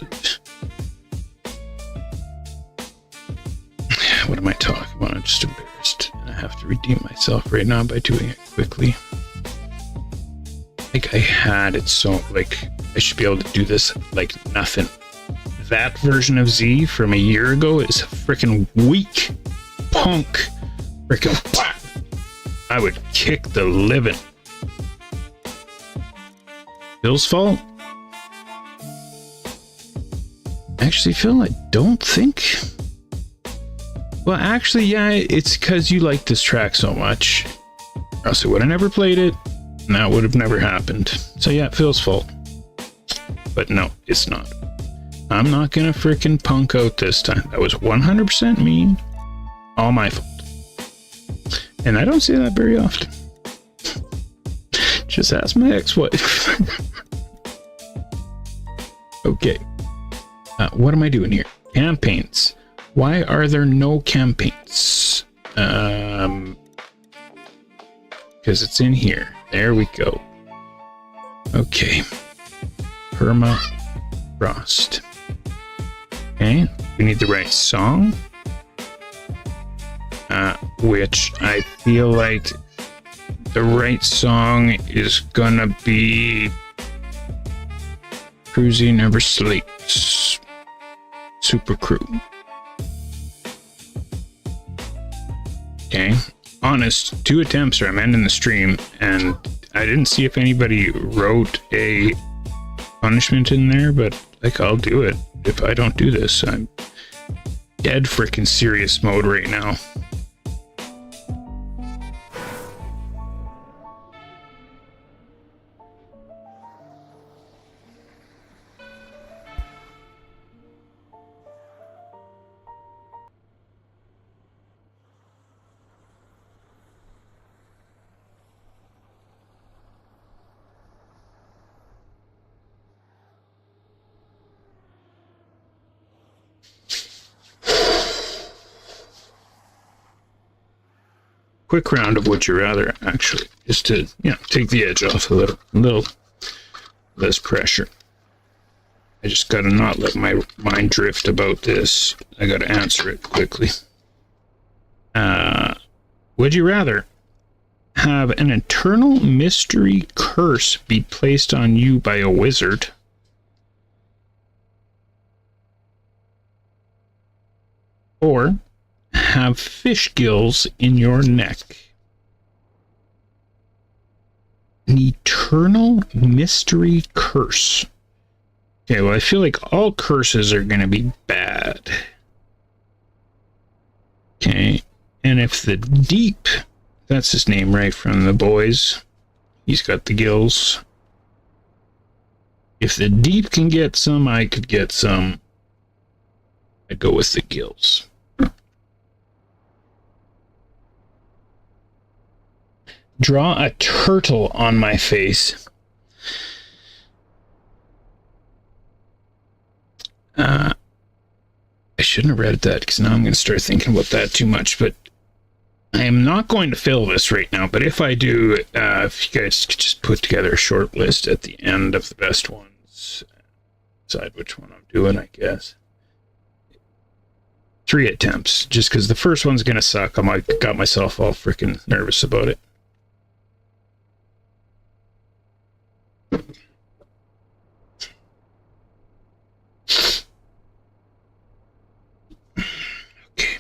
What am I talking about? I'm just embarrassed. And I have to redeem myself right now by doing it quickly. Like, I had it so... Like, I should be able to do this like nothing. That version of Z from a year ago is freaking weak. Punk. Freaking... I would kick the living. Phil's fault? Actually, Phil, I don't think... Well, actually, yeah, it's because you like this track so much. Or else I would have never played it, and that would have never happened. So yeah, Phil's fault. But no, it's not. I'm not gonna frickin' punk out this time. That was 100% me. All my fault. And I don't say that very often. Just ask my ex-wife. Okay. What am I doing here? Campaigns. Why are there no campaigns? Because it's in here. There we go. Okay. Permafrost. Okay. We need the right song. Which I feel like the right song is gonna be CREWZ Never Sleeps. Super Crew. Okay. Honest, 2 attempts or I'm ending the stream, and I didn't see if anybody wrote a punishment in there, but like I'll do it. If I don't do this, I'm dead freaking serious mode right now. Quick round of Would You Rather, actually, just to, you know, take the edge off a little less pressure. I just gotta not let my mind drift about this. I gotta answer it quickly. Would you rather have an eternal mystery curse be placed on you by a wizard, or have fish gills in your neck? An eternal mystery curse. Okay, well, I feel like all curses are going to be bad. Okay, and if the Deep, that's his name, right, from The Boys, he's got the gills. If the Deep can get some, I could get some. I'd go with the gills. Draw a turtle on my face. I shouldn't have read that, because now I'm going to start thinking about that too much, but I am not going to fill this right now, but if I do, if you guys could just put together a short list at the end of the best ones, decide which one I'm doing, I guess. 3 attempts, just because the first one's gonna suck. Got myself all freaking nervous about it. Okay.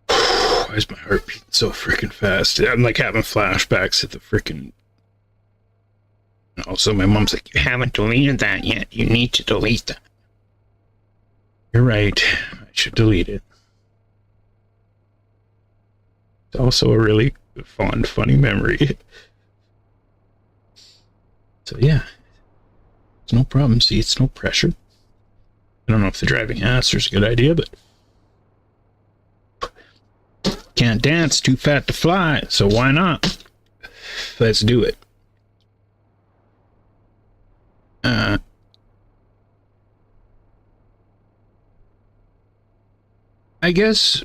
Why is my heart beating so freaking fast? I'm like having flashbacks at the freaking... Also, my mom's like, you haven't deleted that yet. You need to delete that. You're right. I should delete it. It's also a really fond, funny memory. So, yeah. It's no problem. See, it's no pressure. I don't know if the driving answer is a good idea, but... Can't dance, too fat to fly, so why not? Let's do it. I guess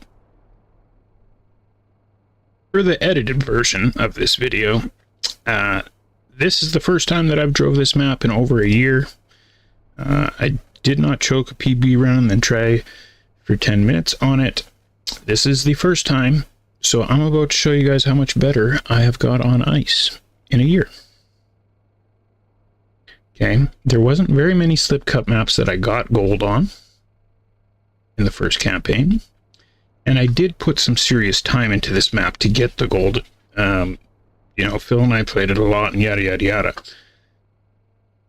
for the edited version of this video, this is the first time that I've drove this map in over a year. I did not choke a PB run and then try for 10 minutes on it. This is the first time, so I'm about to show you guys how much better I have got on ice in a year. Okay, there wasn't very many slip cup maps that I got gold on in the first campaign, and I did put some serious time into this map to get the gold. You know, Phil and I played it a lot and yada yada yada.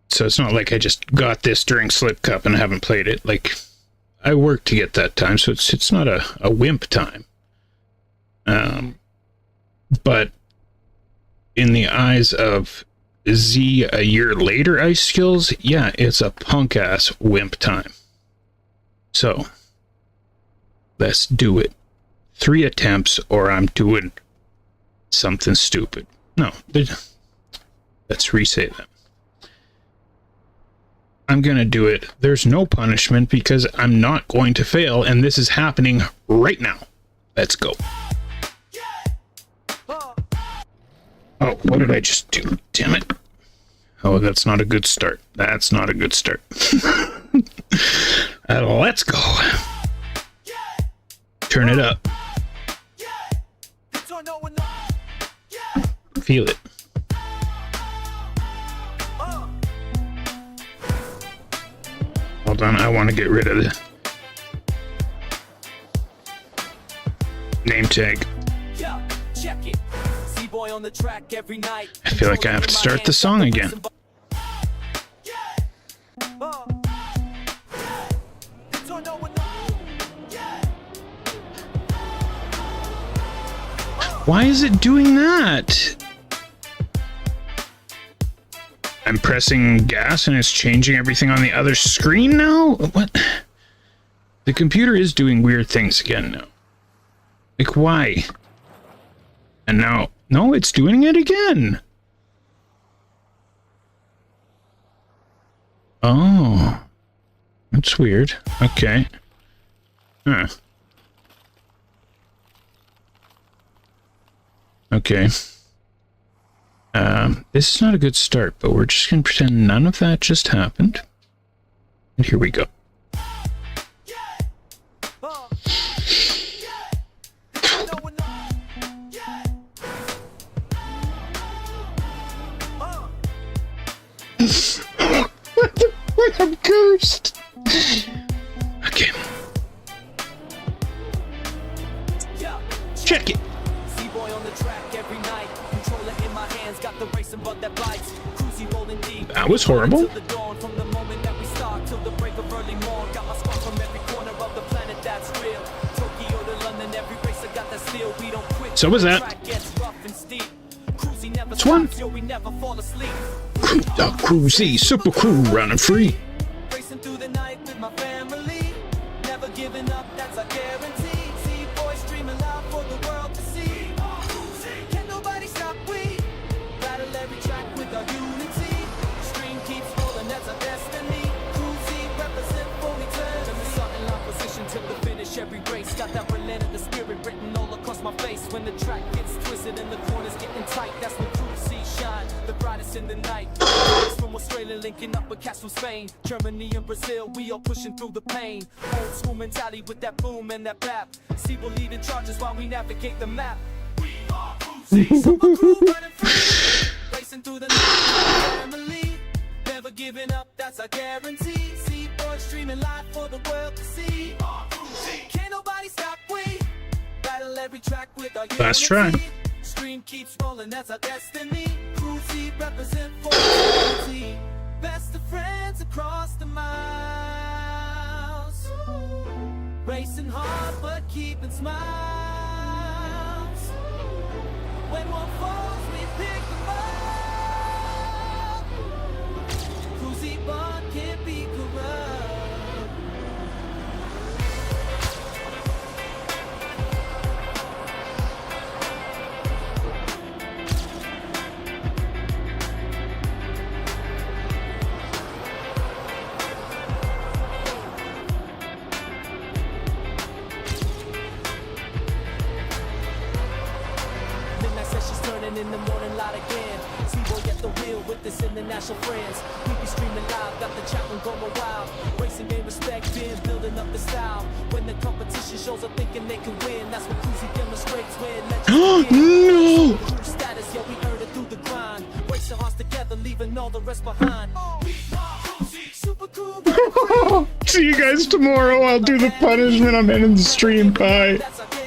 So it's not like I just got this during slip cup and haven't played it. Like, I worked to get that time, so it's not a wimp time. But in the eyes of Z a year later ice skills, yeah, it's a punk ass wimp time. So let's do it. 3 attempts or I'm doing something stupid. No, let's re-say them. I'm gonna do it. There's no punishment because I'm not going to fail, and this is happening right now. Let's go. Oh, what did I just do? Damn it. Oh, that's not a good start. That's not a good start. Let's go. Turn it up. Feel it. Hold on, I want to get rid of the name tag. I feel like I have to start the song again. Why is it doing that? I'm pressing gas and it's changing everything on the other screen now? What? The computer is doing weird things again now. Like, why? And now, no, it's doing it again. Oh, that's weird. Okay. Huh. Okay. This is not a good start, but we're just going to pretend none of that just happened. And here we go. What the fuck? I'm cursed. Okay. Check it. That was horrible. So was that. It's one. CREWZ, super cool, running free. Racing through the night with my family. Never giving up, that's a guarantee. See boys dreaming loud for the world to see. Can nobody stop, we battle every track with our unity. Stream keeps rolling, that's our destiny. CREWZ represent for eternity. Starting line position till the finish every race. Got that relentless spirit written all across my face. When the track gets twisted and the corners getting tight, that's when CREWZ shine, the brightest in the night. From Australia linking up with cats from Spain, Germany and Brazil, we all pushing through the pain. Old school mentality with that boom and that bap. See, we're leading charges while we navigate the map. We are CREWZ. Super crew running free, racing through the night, family. Never giving up, that's our guarantee. See, boys streaming live for the world to see. Can't nobody stop, we battle every track with our Last try. unity. Stream keeps rolling, that's our destiny. CREWZ represent for unity. Best of friends across the miles. Racing hard but keeping smiles. When one falls, we pick them up. CREWZ bond can't be corrupt. In the morning light again. C-boy at the wheel with this international friends. We be streaming live, got the chat room going wild. Racing game respect, been building up the style. When the competition shows up thinking they can win, that's what CREWZ demonstrates when legends No! Crew status, yeah, we earned it through the grind. Racing hearts together, leaving all the rest behind. Super cool. See you guys tomorrow. I'll do the punishment. I'm ending the stream. Bye.